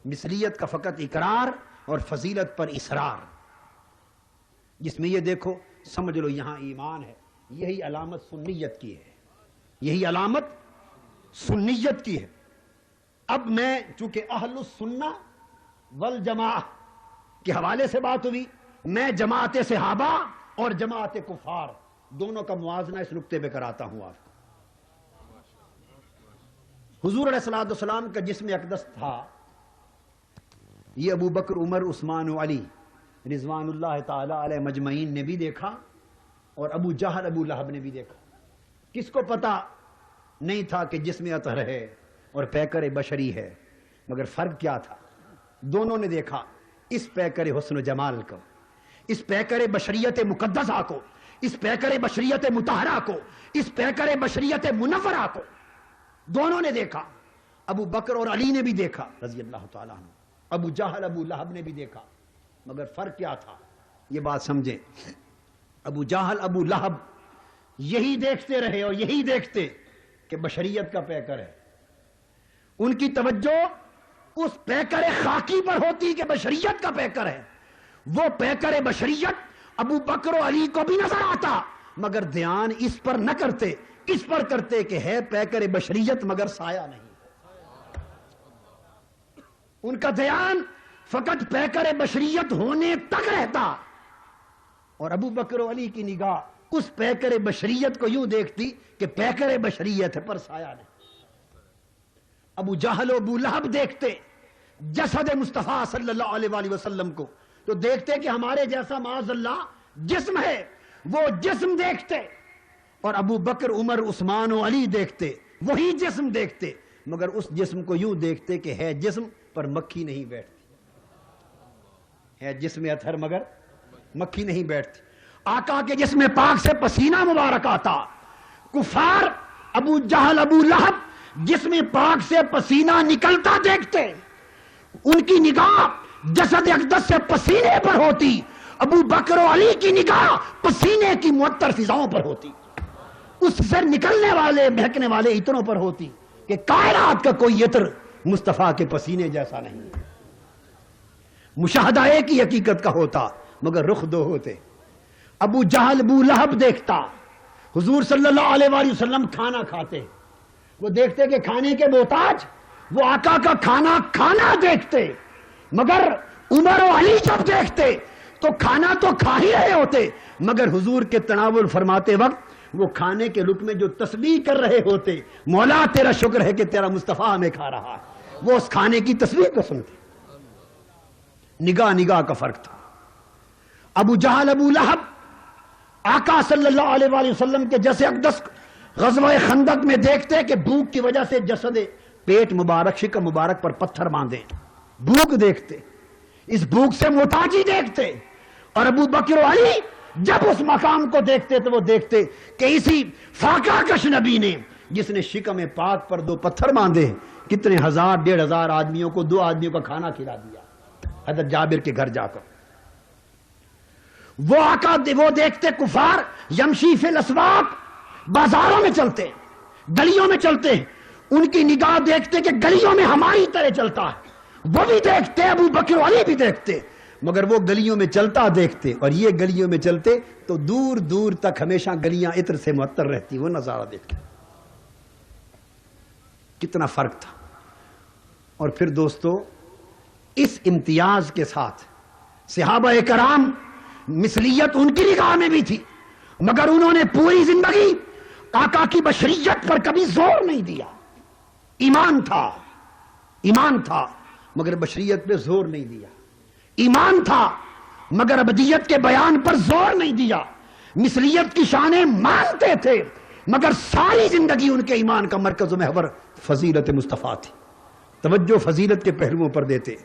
مثلیت کا فقط اقرار اور فضیلت پر اصرار، جس میں یہ دیکھو سمجھ لو یہاں ایمان ہے. یہی علامت سنیت کی ہے، یہی علامت سنیت کی ہے. اب میں چونکہ اہل السنہ والجماعہ کے حوالے سے بات ہوئی، میں جماعت صحابہ اور جماعت کفار دونوں کا موازنہ اس نقطے پہ کراتا ہوں آپ کو. حضور علیہ السلام کا جسم اقدس تھا، یہ ابو بکر، عمر، عثمان و علی رضوان اللہ تعالی علیہ مجمعین نے بھی دیکھا اور ابو جہل، ابو لہب نے بھی دیکھا. کس کو پتا نہیں تھا کہ جسم اطہر ہے اور پیکر بشری ہے، مگر فرق کیا تھا؟ دونوں نے دیکھا اس پیکر حسن و جمال کو، اس پیکر بشریت مقدسہ کو، اس پیکر بشریت مطہرہ کو، اس پیکر بشریت منورہ کو دونوں نے دیکھا. ابو بکر اور علی نے بھی دیکھا رضی اللہ تعالیٰ عنہ، ابو جہل، ابو لہب نے بھی دیکھا، مگر فرق کیا تھا؟ یہ بات سمجھیں. ابو جہل، ابو لہب یہی دیکھتے رہے اور یہی دیکھتے کہ بشریت کا پیکر ہے. ان کی توجہ اس پیکر خاکی پر ہوتی کہ بشریت کا پیکر ہے. وہ پیکر بشریت ابو بکر و علی کو بھی نظر آتا، مگر دھیان اس پر نہ کرتے، اس پر کرتے کہ ہے پیکر بشریت مگر سایہ نہیں. ان کا دھیان فقط پیکر بشریت ہونے تک رہتا، اور ابو بکر و علی کی نگاہ اس پیکر بشریت کو یوں دیکھتی کہ پیکر بشریت ہے پر سایہ نہیں. ابو جہل و ابو لہب دیکھتے جسد مصطفیٰ صلی اللہ علیہ وآلہ وسلم کو تو دیکھتے کہ ہمارے جیسا معاذ اللہ جسم ہے، وہ جسم دیکھتے. اور ابو بکر، عمر، عثمان و علی دیکھتے وہی جسم دیکھتے، مگر اس جسم کو یوں دیکھتے کہ ہے جسم پر مکھی نہیں بیٹھتی، ہے جسم اطہر مگر مکھی نہیں بیٹھتی. آقا کے جسم پاک سے پسینہ مبارک آتا. کفار ابو جہل، ابو لہب جسم پاک سے پسینہ نکلتا دیکھتے، ان کی نگاہ جسد اقدس سے پسینے پر ہوتی. ابو بکر و علی کی نگاہ پسینے کی معطر فضاؤں پر ہوتی، اس سے نکلنے والے بہکنے والے عطروں پر ہوتی کہ کائنات کا کوئی عطر مصطفیٰ کے پسینے جیسا نہیں. مشاہدہ ایک ہی حقیقت کا ہوتا مگر رخ دو ہوتے. ابو جہل، ابو لہب دیکھتا حضور صلی اللہ علیہ وآلہ وسلم کھانا کھاتے، وہ دیکھتے کہ کھانے کے محتاج، وہ آقا کا کھانا کھانا دیکھتے. مگر عمر و علی جب دیکھتے تو کھانا تو کھا ہی رہے ہوتے، مگر حضور کے تناول فرماتے وقت وہ کھانے کے لقمے جو تسبیح کر رہے ہوتے، مولا تیرا شکر ہے کہ تیرا مصطفیٰ ہمیں کھا رہا ہے، وہ اس کھانے کی تسبیح کو سنتے. نگاہ نگاہ کا فرق تھا. ابو جہل، ابو لہب آقا صلی اللہ علیہ وآلہ وسلم کے جیسے اقدس غزوہ خندق میں دیکھتے کہ بھوک کی وجہ سے جسد پیٹ مبارک، شکم مبارک پر پتھر باندھے، بھوک دیکھتے، اس بھوک سے محتاجی دیکھتے. اور ابو بکر و علی جب اس مقام کو دیکھتے تو وہ دیکھتے کہ اسی فاقہ کش نبی نے جس نے شکم پاک پر 2 پتھر باندھے کتنے ہزار 1,500 آدمیوں کو 2 آدمیوں کا کھانا کھلا دیا حضرت جابر کے گھر جا کر. وہ آقا وہ دیکھتے کفار یمشی فی الاسواق، بازاروں میں چلتے، گلیوں میں چلتے، ان کی نگاہ دیکھتے کہ گلیوں میں ہماری طرح چلتا ہے. وہ بھی دیکھتے، ابو بکر علی بھی دیکھتے، مگر وہ گلیوں میں چلتا دیکھتے اور یہ گلیوں میں چلتے تو دور دور تک ہمیشہ گلیاں عطر سے معطر رہتی. وہ نظارہ دیکھتے، کتنا فرق تھا. اور پھر دوستو اس امتیاز کے ساتھ صحابہ کرام مثلیت ان کی نگاہ میں بھی تھی، مگر انہوں نے پوری زندگی آقا کی بشریت پر کبھی زور نہیں دیا. ایمان تھا مگر بشریت پہ زور نہیں دیا. ایمان تھا مگر ابدیت کے بیان پر زور نہیں دیا. مثلیت کی شانیں مانتے تھے مگر ساری زندگی ان کے ایمان کا مرکز و محور فضیلت مصطفیٰ تھی. توجہ فضیلت کے پہلوؤں پر دیتے.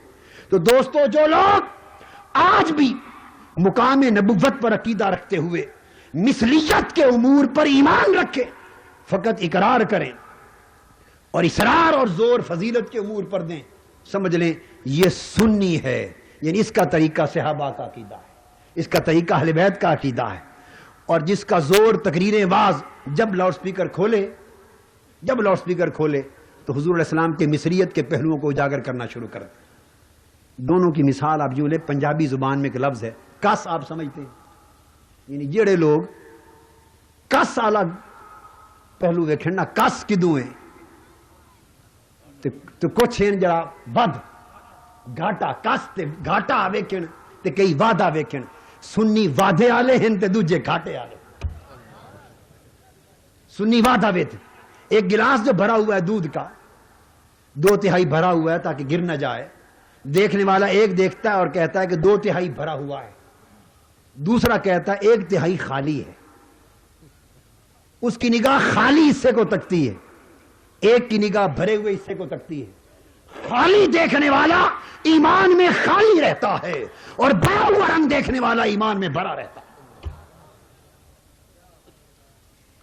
تو دوستو جو لوگ آج بھی مقام نبوت پر عقیدہ رکھتے ہوئے مثلیت کے امور پر ایمان رکھیں، فقط اقرار کریں اور اصرار اور زور فضیلت کے امور پر دیں، سمجھ لیں یہ سنی ہے، یعنی اس کا طریقہ صحابہ کا عقیدہ ہے، اس کا طریقہ اہل بیت کا عقیدہ ہے۔ اور جس کا زور تقریر واعظ جب لاؤڈ سپیکر کھولے تو حضور علیہ السلام کے مصریت کے پہلوؤں کو اجاگر کرنا شروع کر دیں۔ دونوں کی مثال آپ یوں لیں، پنجابی زبان میں ایک لفظ ہے کس، آپ سمجھتے ہیں، یعنی جڑے لوگ کس والا پہلو ویکھن نا، کس کدوں ہے تو کچھ ہیں جڑا ود گھاٹا، کس تے گھاٹا ویکھن تے کئی وعدہ ویکھن، سنی وعدے والے ہیں تے دوجے گھاٹے والے۔ سنی وعدہ ویت، ایک گلاس جو بھرا ہوا ہے دودھ کا، 2/3 بھرا ہوا ہے تاکہ گر نہ جائے، دیکھنے والا ایک دیکھتا ہے اور کہتا ہے کہ 2/3 بھرا ہوا ہے، دوسرا کہتا ہے 1/3 خالی ہے۔ اس کی نگاہ خالی حصے کو تکتی ہے، ایک کی نگاہ بھرے ہوئے حصے کو تکتی ہے۔ خالی دیکھنے والا ایمان میں خالی رہتا ہے اور بھرا ہوا رنگ دیکھنے والا ایمان میں بھرا رہتا ہے۔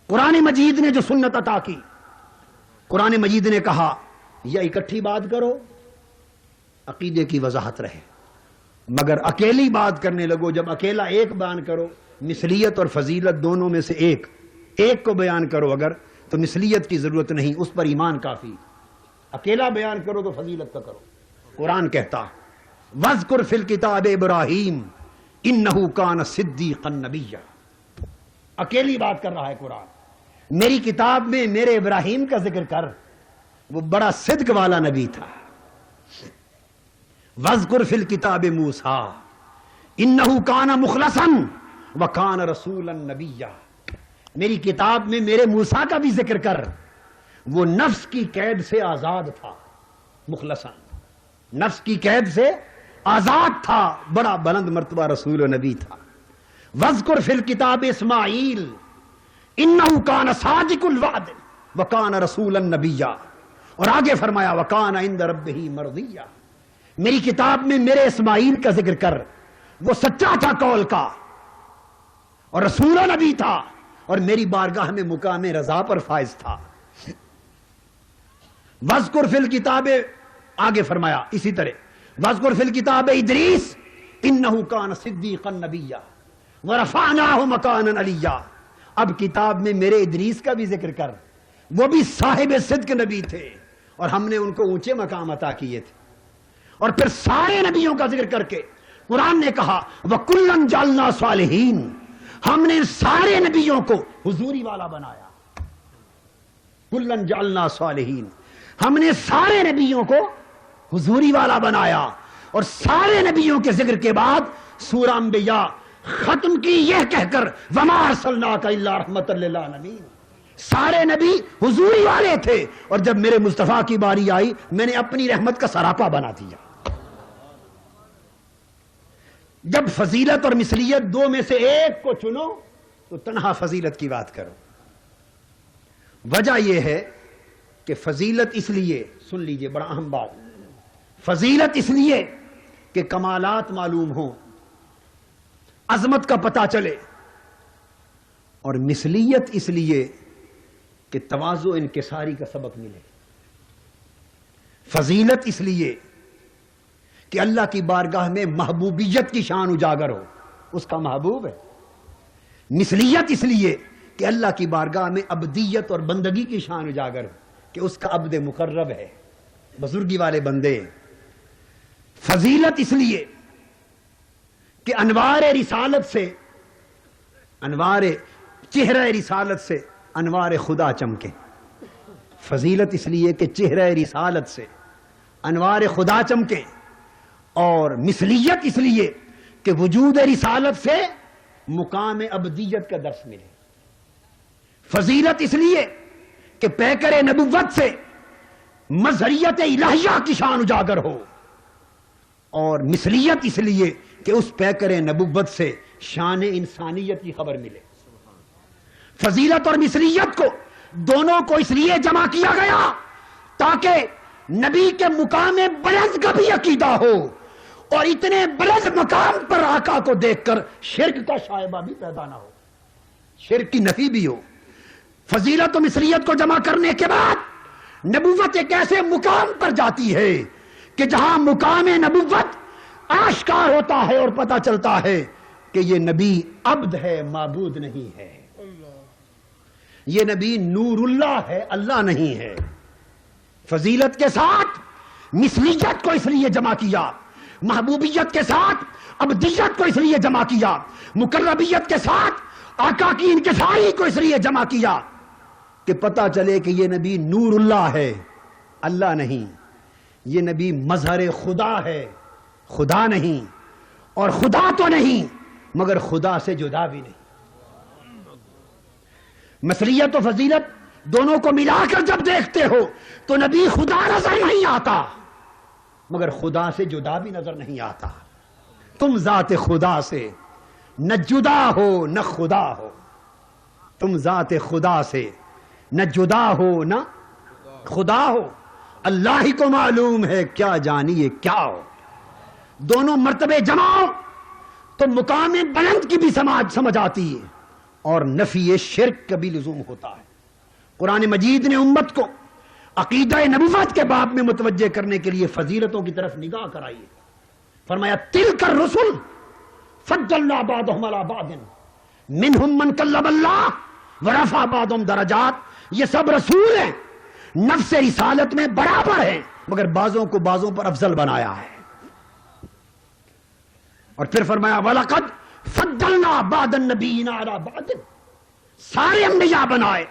قرآن مجید نے جو سنت عطا کی، قرآن مجید نے کہا یا اکٹھی بات کرو عقیدے کی وضاحت رہے، مگر اکیلی بات کرنے لگو، جب اکیلا ایک بیان کرو، مثلیت اور فضیلت دونوں میں سے ایک کو بیان کرو اگر، تو مثلیت کی ضرورت نہیں، اس پر ایمان کافی۔ اکیلا بیان کرو تو فضیلت کا کرو۔ قرآن کہتا وَاذْكُرْ فِي الْكِتَابِ إِبْرَاهِيمَ إِنَّهُ كَانَ صِدِّيقًا نَبِيًّا۔ اکیلی بات کر رہا ہے قرآن، میری کتاب میں میرے ابراہیم کا ذکر کر، وہ بڑا صدق والا نبی تھا۔ وَاذْكُرْ فِي الْكِتَابِ مُوسَىٰ إِنَّهُ كَانَ مُخْلَصًا وَكَانَ رَسُولًا نَبِيًّا۔ میری کتاب میں میرے موسیٰ کا بھی ذکر کر، وہ نفس کی قید سے آزاد تھا، مخلصاً نفس کی قید سے آزاد تھا، بڑا بلند مرتبہ رسول و نبی تھا۔ وَاذْكُرْ فِي الْكِتَابِ اسماعیل إِنَّهُ كَانَ صَادِقُ الْوَعْدِ وَكَانَ رَسُولًا نَبِيًّا، اور آگے فرمایا وَكَانَ عِندَ رَبِّهِ مَرْضِيًّا۔ میری کتاب میں میرے اسماعیل کا ذکر کر، وہ سچا تھا قول کا اور رسول و نبی تھا، اور میری بارگاہ میں مقام رضا پر فائز تھا۔ وَاذْكُرْ فِي الْكِتَابِ، آگے فرمایا اسی طرح وَاذْكُرْ فِي الْكِتَابِ إِدْرِيسَ إِنَّهُ كَانَ صِدِّيقًا نَبِيًّا وَرَفَعْنَاهُ مَكَانًا عَلِيًّا۔ اب کتاب میں میرے ادریس کا بھی ذکر کر، وہ بھی صاحب صدق نبی تھے اور ہم نے ان کو اونچے مقام عطا کیے تھے۔ اور پھر سارے نبیوں کا ذکر کر کے قرآن نے کہا وَكُلًّا جَعَلْنَا صَالِحِينَ، ہم نے سارے نبیوں کو حضوری والا بنایا۔ كُلًّا جَعَلْنَا صَالِحِينَ، ہم نے سارے نبیوں کو حضوری والا بنایا۔ اور سارے نبیوں کے ذکر کے بعد سورہ انبیاء ختم کی یہ کہہ کر وَمَا أَرْسَلْنَاكَ إِلَّا رَحْمَةً لِّلْعَالَمِينَ، سارے نبی حضوری والے تھے، اور جب میرے مصطفیٰ کی باری آئی میں نے اپنی رحمت کا سراپا بنا دیا۔ جب فضیلت اور مثلیت دو میں سے ایک کو چنو تو تنہا فضیلت کی بات کرو۔ وجہ یہ ہے کہ فضیلت اس لیے، سن لیجئے بڑا اہم بات، فضیلت اس لیے کہ کمالات معلوم ہوں، عظمت کا پتہ چلے، اور مثلیت اس لیے کہ تواضع انکساری کا سبق ملے۔ فضیلت اس لیے کہ اللہ کی بارگاہ میں محبوبیت کی شان اجاگر ہو، اس کا محبوب ہے۔ مثلیت اس لیے کہ اللہ کی بارگاہ میں عبدیت اور بندگی کی شان اجاگر ہو، کہ اس کا عبد مقرب ہے، بزرگی والے بندے ہیں۔ فضیلت اس لیے کہ انوار رسالت سے، انوار چہرہ رسالت سے انوار خدا چمکے۔ فضیلت اس لیے کہ چہرہ رسالت سے انوار خدا چمکے، اور مثلیت اس لیے کہ وجود رسالت سے مقام عبدیت کا درس ملے۔ فضیلت اس لیے کہ پیکر نبوت سے مظہریت الہیہ کی شان اجاگر ہو، اور مثلیت اس لیے کہ اس پیکر نبوت سے شان انسانیت کی خبر ملے۔ فضیلت اور مثلیت کو دونوں کو اس لیے جمع کیا گیا تاکہ نبی کے مقام بلند کا بھی عقیدہ ہو، اور اتنے بلند مقام پر آقا کو دیکھ کر شرک کا شائبہ بھی پیدا نہ ہو۔ شرک کی نفی بھی ہو. فضیلت و مثلیت کو جمع کرنے کے بعد نبوت ایک ایسے مقام پر جاتی ہے کہ جہاں مقام نبوت آشکار ہوتا ہے اور پتہ چلتا ہے کہ یہ نبی عبد ہے، معبود نہیں ہے. یہ نبی نور اللہ ہے، اللہ نہیں ہے. فضیلت کے ساتھ مثلیت کو اس لیے جمع کیا، محبوبیت کے ساتھ عبدیت کو اس لیے جمع کیا، مقربیت کے ساتھ آقا کی انکساری کو اس لیے جمع کیا کہ پتہ چلے کہ یہ نبی نور اللہ ہے، اللہ نہیں. یہ نبی مظہر خدا ہے، خدا نہیں. اور خدا تو نہیں مگر خدا سے جدا بھی نہیں. مثلیت و فضیلت دونوں کو ملا کر جب دیکھتے ہو تو نبی خدا نظر نہیں آتا مگر خدا سے جدا بھی نظر نہیں آتا. تم ذات خدا سے نہ جدا ہو نہ خدا ہو. تم ذات خدا سے نہ جدا ہو نہ خدا ہو. اللہ ہی کو معلوم ہے کیا جانیے کیا ہو. دونوں مرتبے جماؤ تو مقام بلند کی بھی سمجھ آتی ہے اور نفی شرک کا بھی لزوم ہوتا ہے. قرآن مجید نے امت کو عقیدہ نبوت کے باب میں متوجہ کرنے کے لیے فضیلتوں کی طرف نگاہ کرائی ہے. فرمایا تلک الرسل فضلنا بعضهم علی بعض منهم من کلم اللہ ورفع بعضهم درجات. یہ سب رسول ہیں، نفس رسالت میں برابر ہیں مگر بعضوں کو بعضوں پر افضل بنایا ہے. اور پھر فرمایا وَلَقَدْ فَضَّلْنَا بَعْضَ النَّبِيِّينَ عَلَى بَعْضٍ. سارے انبیاء بنائے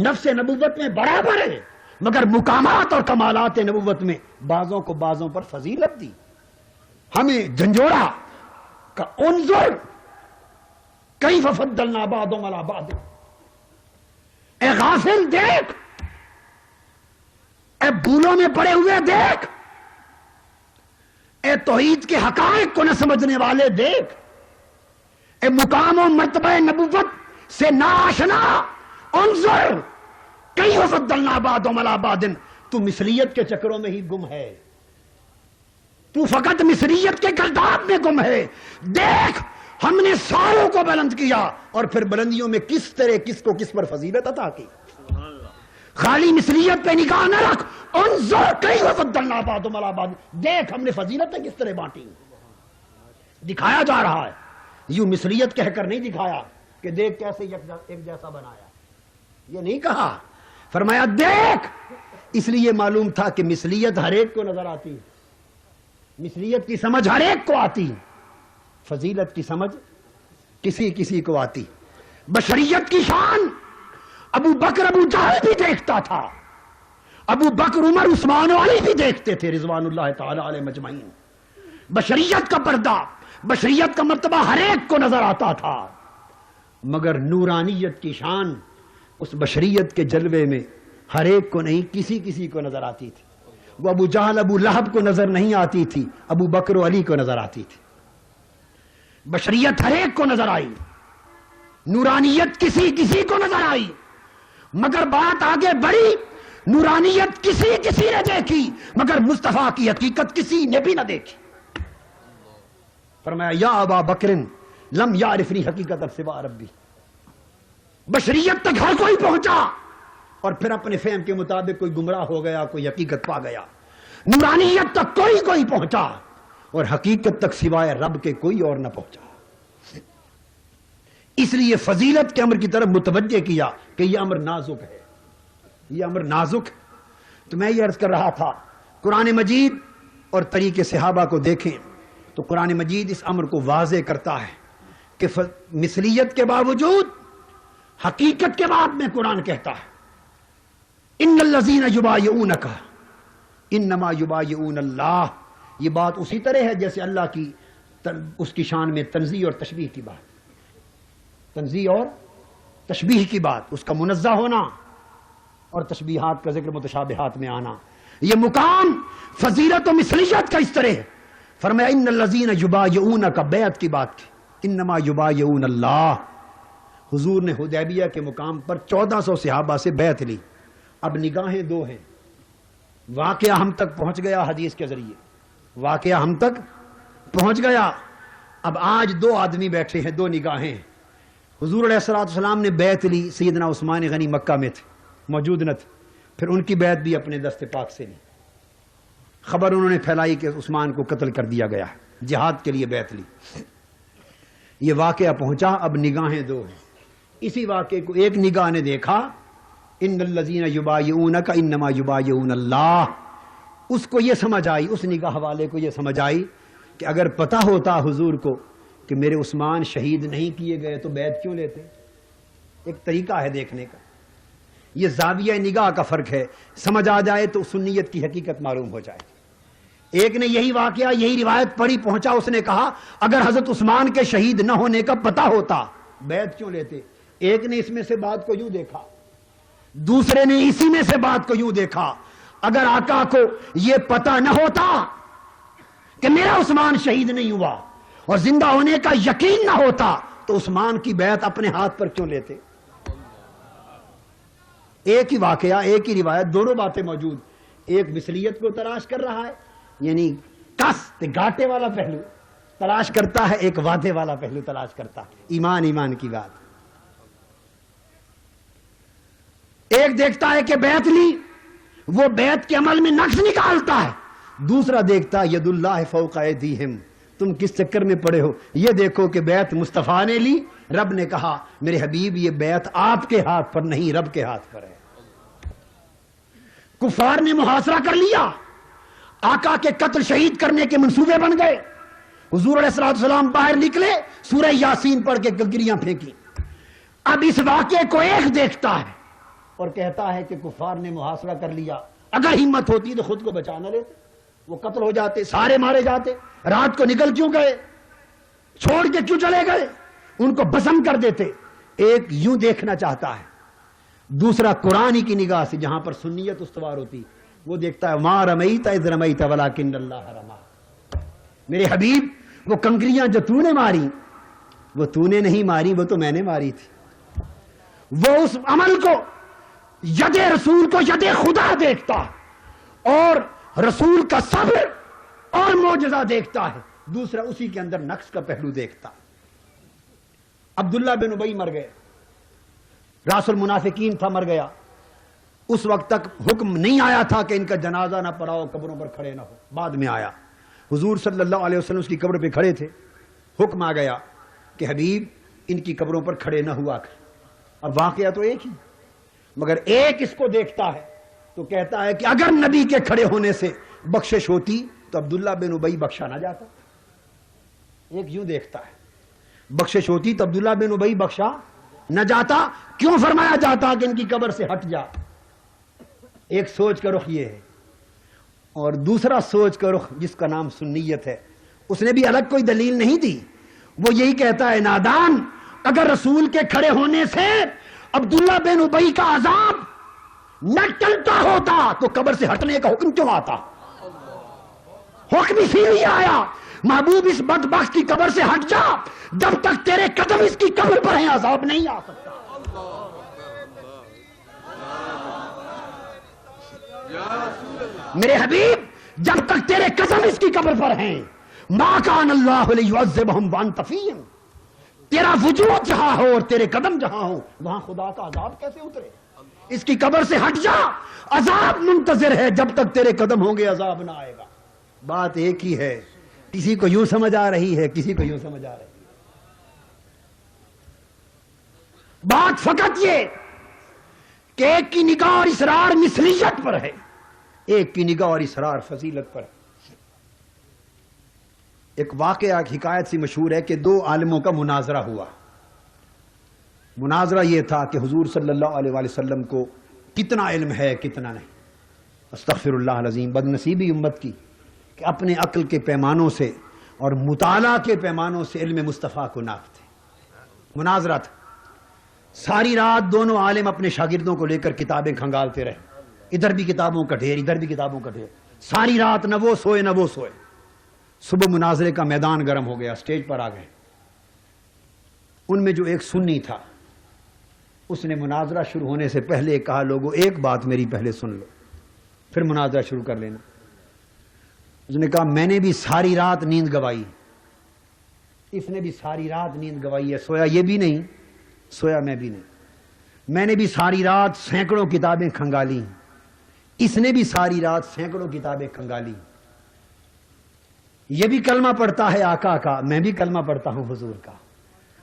نفس نبوت میں برابر ہیں مگر مقامات اور کمالات نبوت میں بعضوں کو بعضوں پر فضیلت دی. ہمیں جھنجھوڑا کہ انظر کیف فضلنا بعضهم علی بعض. اے غافل دیکھ، اے بھولوں میں پڑے ہوئے دیکھ، اے توحید کے حقائق کو نہ سمجھنے والے دیکھ، اے مقام و مرتبہ نبوت سے ناآشنا انظر کیف فضلنا بعضهم علی بعض. تو مثلیت کے چکروں میں ہی گم ہے، تو فقط مثلیت کے گرداب میں گم ہے. دیکھ ہم نے ساروں کو بلند کیا اور پھر بلندیوں میں کس طرح کس کو کس پر فضیلت عطا کی. خالی مثلیت پہ نگاہ نہ رکھ، انظر کیف فضلنا بعضهم علی بعض. دیکھ ہم نے فضیلتیں کس طرح بانٹی. دکھایا جا رہا ہے، یوں مثلیت کہہ کر نہیں دکھایا کہ دیکھ کیسے ایک جیسا بنایا، یہ نہیں کہا. فرمایا دیکھ. اس لیے معلوم تھا کہ مثلیت ہر ایک کو نظر آتی، مثلیت کی سمجھ ہر ایک کو آتی، فضیلت کی سمجھ کسی کسی کو آتی. بشریت کی شان ابو بکر ابو جہل بھی دیکھتا تھا، ابو بکر عمر عثمان و علی بھی دیکھتے تھے رضوان اللہ تعالی علیہ مجمعین. بشریت کا پردہ، بشریت کا مرتبہ ہر ایک کو نظر آتا تھا مگر نورانیت کی شان اس بشریت کے جلوے میں ہر ایک کو نہیں، کسی کسی کو نظر آتی تھی. وہ ابو جہل ابو لہب کو نظر نہیں آتی تھی، ابو بکر و علی کو نظر آتی تھی. بشریت ہر ایک کو نظر آئی، نورانیت کسی کسی کو نظر آئی مگر بات آگے بڑھی. نورانیت کسی کسی نے دیکھی مگر مصطفیٰ کی حقیقت کسی نے بھی نہ دیکھی. فرمایا یا ابا بکر لم یعرفنی حقیقت سوا ربی. بشریت تک ہر کوئی پہنچا اور پھر اپنے فہم کے مطابق کوئی گمراہ ہو گیا، کوئی حقیقت پا گیا. نورانیت تک کوئی پہنچا اور حقیقت تک سوائے رب کے کوئی اور نہ پہنچا. اس لیے فضیلت کے امر کی طرف متوجہ کیا کہ یہ امر نازک ہے، یہ امر نازک. تو میں یہ عرض کر رہا تھا قرآن مجید اور طریقے صحابہ کو دیکھیں تو قرآن مجید اس امر کو واضح کرتا ہے کہ مثلیت کے باوجود حقیقت کے بعد میں قرآن کہتا ہے ان الذین یبایعونک انما یبایعون اللہ. یہ بات اسی طرح ہے جیسے اللہ کی اس کی شان میں تنزیہ اور تشبیہ کی بات، تنزیہ اور تشبیہ کی بات، اس کا منزہ ہونا اور تشبیہات کا ذکر متشابہات میں آنا. یہ مقام فضیلت و مثلیت کا اس طرح ہے. فرمایا ان الذین یبایعونک، بیعت کی بات کی، انما یبایعون اللہ. حضور نے حدیبیہ کے مقام پر 1400 صحابہ سے بیعت لی. اب نگاہیں دو ہیں، واقعہ ہم تک پہنچ گیا حدیث کے ذریعے، واقعہ ہم تک پہنچ گیا. اب آج دو آدمی بیٹھے ہیں، دو نگاہیں. حضور علیہ الصلوۃ والسلام نے بیعت لی، سیدنا عثمان غنی مکہ میں تھے، موجود نہ تھے، پھر ان کی بیعت بھی اپنے دست پاک سے لی، خبر انہوں نے پھیلائی کہ عثمان کو قتل کر دیا گیا ہے، جہاد کے لیے بیعت لی، یہ واقعہ پہنچا، اب نگاہیں دو ہیں، اسی واقعے کو ایک نگاہ نے دیکھا، ان الذین یبایعونک انما یبایعون اللہ، اس کو یہ سمجھ آئی، اس نگاہ والے کو یہ سمجھ آئی کہ اگر پتہ ہوتا حضور کو کہ میرے عثمان شہید نہیں کیے گئے تو بیعت کیوں لیتے؟ ایک طریقہ ہے دیکھنے کا، یہ زاویہ نگاہ کا فرق ہے، سمجھ آ جائے تو سنیت کی حقیقت معلوم ہو جائے۔ ایک نے یہی واقعہ، یہی روایت پڑھی، پہنچا، اس نے کہا اگر حضرت عثمان کے شہید نہ ہونے کا پتہ ہوتا بیعت کیوں لیتے؟ ایک نے اس میں سے بات کو یوں دیکھا، دوسرے نے اسی میں سے بات کو یوں دیکھا، اگر آقا کو یہ پتہ نہ ہوتا کہ میرا عثمان شہید نہیں ہوا اور زندہ ہونے کا یقین نہ ہوتا تو عثمان کی بیعت اپنے ہاتھ پر کیوں لیتے؟ ایک ہی واقعہ، ایک ہی روایت، دونوں باتیں موجود، ایک مثلیت کو تلاش کر رہا ہے، یعنی کس گھاٹے والا پہلو تلاش کرتا ہے، ایک وعدے والا پہلو تلاش کرتا ہے، ایمان کی بات۔ ایک دیکھتا ہے کہ بیعت لی، وہ بیعت کے عمل میں نقص نکالتا ہے، دوسرا دیکھتا ہے ید اللہ فوق ایدیہم، تم کس چکر میں پڑے ہو، یہ دیکھو کہ بیعت مصطفیٰ نے لی، رب نے کہا میرے حبیب یہ بیعت آپ کے ہاتھ پر نہیں رب کے ہاتھ پر ہے۔ کفار نے محاصرہ کر لیا، آقا کے قتل شہید کرنے کے منصوبے بن گئے، حضور علیہ الصلوۃ والسلام باہر نکلے، سورہ یاسین پڑھ کے گگریاں پھینکی۔ اب اس واقعے کو ایک دیکھتا ہے اور کہتا ہے کہ کفار نے محاصرہ کر لیا، اگر ہمت ہوتی تو خود کو بچا نہ لیتے، وہ قتل ہو جاتے، سارے مارے جاتے، رات کو نکل کیوں گئے، چھوڑ کے کیوں چلے گئے، ان کو بسم کر دیتے۔ ایک یوں دیکھنا چاہتا ہے، دوسرا قرآن کی نگاہ سے جہاں پر سنیت استوار ہوتی، وہ دیکھتا ہے ما رمیت اذ رمیت ولکن اللہ رما، میرے حبیب وہ کنکریاں جو تو نے ماری وہ تو نے نہیں ماری، وہ تو میں نے ماری تھی۔ وہ اس عمل کو، ید رسول کو ید خدا دیکھتا ہے اور رسول کا صبر اور معجزہ دیکھتا ہے، دوسرا اسی کے اندر نقص کا پہلو دیکھتا ہے۔ عبداللہ بن ابی مر گئے، راس المنافقین تھا، مر گیا، اس وقت تک حکم نہیں آیا تھا کہ ان کا جنازہ نہ پڑھاؤ، قبروں پر کھڑے نہ ہو، بعد میں آیا، حضور صلی اللہ علیہ وسلم اس کی قبر پہ کھڑے تھے، حکم آ گیا کہ حبیب ان کی قبروں پر کھڑے نہ ہوا کر۔ اب واقعہ تو ایک ہی، مگر ایک اس کو دیکھتا ہے تو کہتا ہے کہ اگر نبی کے کھڑے ہونے سے بخشش ہوتی تو عبداللہ بن ابی بخشا نہ جاتا۔ ایک یوں دیکھتا ہے، بخشش ہوتی تو عبداللہ بن ابی بخشا نہ جاتا، کیوں فرمایا جاتا کہ ان کی قبر سے ہٹ جا؟ ایک سوچ کا رخ یہ ہے، اور دوسرا سوچ کا رخ جس کا نام سنیت ہے، اس نے بھی الگ کوئی دلیل نہیں دی، وہ یہی کہتا ہے نادان، اگر رسول کے کھڑے ہونے سے عبداللہ بن ابی کا عذاب نہ ٹلتا ہوتا تو قبر سے ہٹنے کا حکم کیوں آتا؟ حکم اسی لیے آیا محبوب اس بدبخت کی قبر سے ہٹ جا، جب تک تیرے قدم اس کی قبر پر ہیں عذاب نہیں آ سکتا۔ میرے حبیب جب تک تیرے قدم اس کی قبر پر ہیں، ما کان اللہ لیعذبہم وانت فیہم، تیرا وجود جہاں ہو اور تیرے قدم جہاں ہو وہاں خدا کا عذاب کیسے اترے؟ اس کی قبر سے ہٹ جا، عذاب منتظر ہے، جب تک تیرے قدم ہوں گے عذاب نہ آئے گا۔ بات ایک ہی ہے، کسی کو یوں سمجھ آ رہی ہے، کسی کو یوں سمجھ آ رہی ہے، بات فقط یہ کہ ایک کی نگاہ اور اصرار مثلیت پر ہے، ایک کی نگاہ اور اصرار فضیلت پر ہے۔ ایک واقعہ، ایک حکایت سی مشہور ہے کہ دو عالموں کا مناظرہ ہوا۔ مناظرہ یہ تھا کہ حضور صلی اللہ علیہ وآلہ وسلم کو کتنا علم ہے کتنا نہیں۔ استغفر اللہ العظیم، بد نصیبی امت کی کہ اپنے عقل کے پیمانوں سے اور مطالعہ کے پیمانوں سے علم مصطفیٰ کو ناپتے۔ مناظرہ تھا، ساری رات دونوں عالم اپنے شاگردوں کو لے کر کتابیں کھنگالتے رہے، ادھر بھی کتابوں کا ڈھیر، ادھر بھی کتابوں کا ڈھیر، ساری رات نہ وہ سوئے نہ وہ سوئے۔ صبح مناظرے کا میدان گرم ہو گیا، سٹیج پر آ گئے۔ ان میں جو ایک سنی تھا، اس نے مناظرہ شروع ہونے سے پہلے کہا لوگوں ایک بات میری پہلے سن لو، پھر مناظرہ شروع کر لینا۔ اس نے کہا میں نے بھی ساری رات نیند گوائی، اس نے بھی ساری رات نیند گوائی ہے، سویا یہ بھی نہیں سویا میں نے بھی ساری رات سینکڑوں کتابیں کھنگالی، اس نے بھی ساری رات سینکڑوں کتابیں کھنگالی، یہ بھی کلمہ پڑھتا ہے آقا کا، میں بھی کلمہ پڑھتا ہوں حضور کا،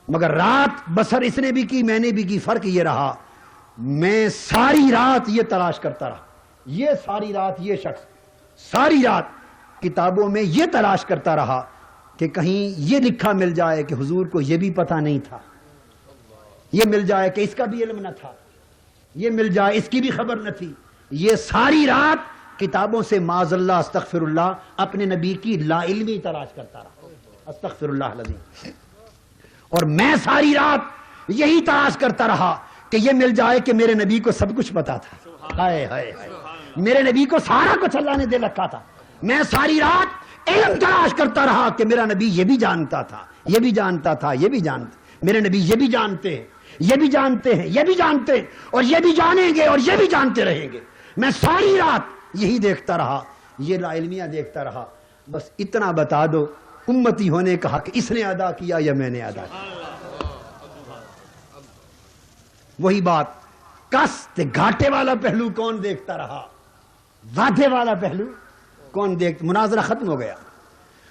مگر رات بسر اس نے بھی کی میں نے بھی کی، فرق یہ رہا میں ساری رات یہ تلاش کرتا رہا، یہ ساری رات یہ شخص ساری رات کتابوں میں یہ تلاش کرتا رہا کہ کہیں یہ لکھا مل جائے کہ حضور کو یہ بھی پتہ نہیں تھا، یہ مل جائے کہ اس کا بھی علم نہ تھا، یہ مل جائے اس کی بھی خبر نہ تھی، یہ ساری رات کتابوں سے معاذ اللہ استغفر اللہ اپنے نبی کی لا علمی تلاش کرتا رہا، استغفر اللہ العظیم، اور میں ساری رات یہی تلاش کرتا رہا کہ یہ مل جائے کہ میرے نبی کو سب کچھ پتا تھا، ہائے ہائے میرے نبی کو سارا کچھ اللہ نے دے رکھا تھا، میں ساری رات علم تلاش کرتا رہا کہ میرا نبی یہ بھی جانتا تھا، یہ بھی جانتا تھا، یہ بھی جانتا، میرے نبی یہ بھی جانتے ہیں، یہ بھی جانتے ہیں، یہ بھی جانتے ہیں، اور یہ بھی جانیں گے اور یہ بھی جانتے رہیں گے، میں ساری رات یہی دیکھتا رہا، یہ لا علمیہ دیکھتا رہا، بس اتنا بتا دو امتی ہونے کا حق اس نے ادا کیا یا میں نے ادا کیا؟ وہی بات کس گھاٹے والا پہلو کون دیکھتا رہا، وعدے والا پہلو کون مناظرہ ختم ہو گیا۔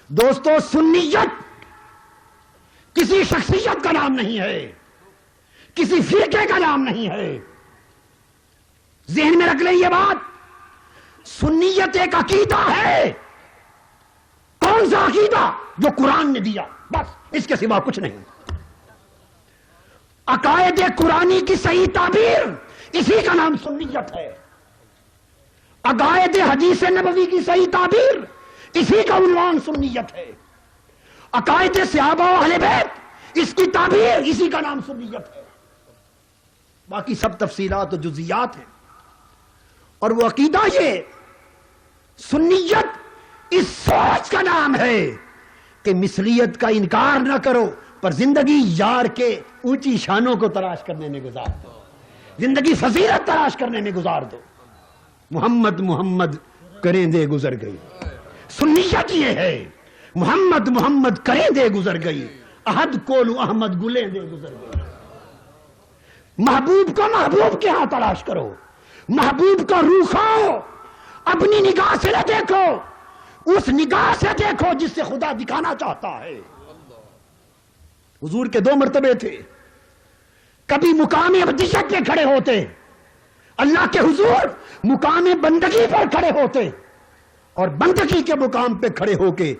دوستو سنیت کسی شخصیت کا نام نہیں ہے، کسی فرقے کا نام نہیں ہے، ذہن میں رکھ لیں یہ بات، سنیت ایک عقیدہ ہے، کون سا عقیدہ؟ جو قرآن نے دیا، بس اس کے سوا کچھ نہیں، عقائد قرآنی کی صحیح تعبیر اسی کا نام سنیت ہے، عقائد حدیث نبوی کی صحیح تعبیر اسی کا عنوان سنیت ہے، عقائد صحابہ و اہل بیت اس کی تعبیر اسی کا نام سنیت ہے، باقی سب تفصیلات و جزیات ہیں، اور وہ عقیدہ یہ سنیت اس سوچ کا نام ہے کہ مثلیت کا انکار نہ کرو پر زندگی یار کے اونچی شانوں کو تلاش کرنے میں گزار دو، زندگی فضیلت تلاش کرنے میں گزار دو، محمد محمد کریں دے گزر گئی، سنیت یہ ہے محمد محمد کریں دے گزر گئی، احد کولو احمد گلیں دے گزر گئی، محبوب کو محبوب کے ہاں تلاش کرو، محبوب کا روح کھاؤ، اپنی نگاہ سے نہ دیکھو، اس نگاہ سے دیکھو جس سے خدا دکھانا چاہتا ہے۔ حضور کے دو مرتبے تھے، کبھی مقام ابدیت پہ کھڑے ہوتے، اللہ کے حضور مقام بندگی پر کھڑے ہوتے، اور بندگی کے مقام پہ کھڑے ہو کے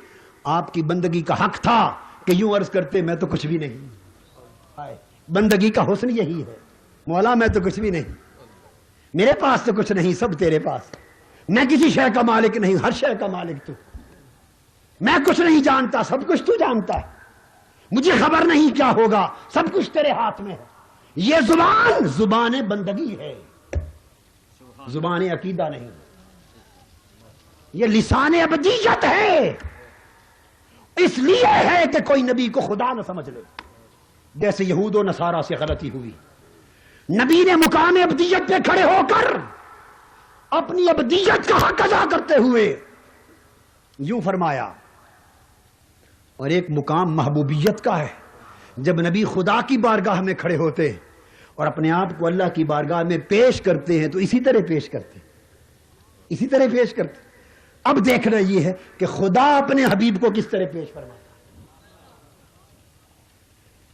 آپ کی بندگی کا حق تھا کہ یوں عرض کرتے میں تو کچھ بھی نہیں، بندگی کا حسن یہی ہے، مولا میں تو کچھ بھی نہیں، میرے پاس تو کچھ نہیں، سب تیرے پاس، میں کسی شے کا مالک نہیں، ہر شے کا مالک تو، میں کچھ نہیں جانتا، سب کچھ تو جانتا ہے، مجھے خبر نہیں کیا ہوگا، سب کچھ تیرے ہاتھ میں ہے۔ یہ زبان زبان بندگی ہے، زبان عقیدہ نہیں، یہ لسان ابدیت ہے، اس لیے ہے کہ کوئی نبی کو خدا نہ سمجھ لے، جیسے یہود و نصارہ سے غلطی ہوئی، نبی نے مقام ابدیت پہ کھڑے ہو کر اپنی ابدیت کا حق ادا کرتے ہوئے یوں فرمایا، اور ایک مقام محبوبیت کا ہے، جب نبی خدا کی بارگاہ میں کھڑے ہوتے اور اپنے آپ کو اللہ کی بارگاہ میں پیش کرتے ہیں تو اسی طرح پیش کرتے، اسی طرح پیش کرتے۔ اب دیکھنا یہ ہے کہ خدا اپنے حبیب کو کس طرح پیش فرماتا،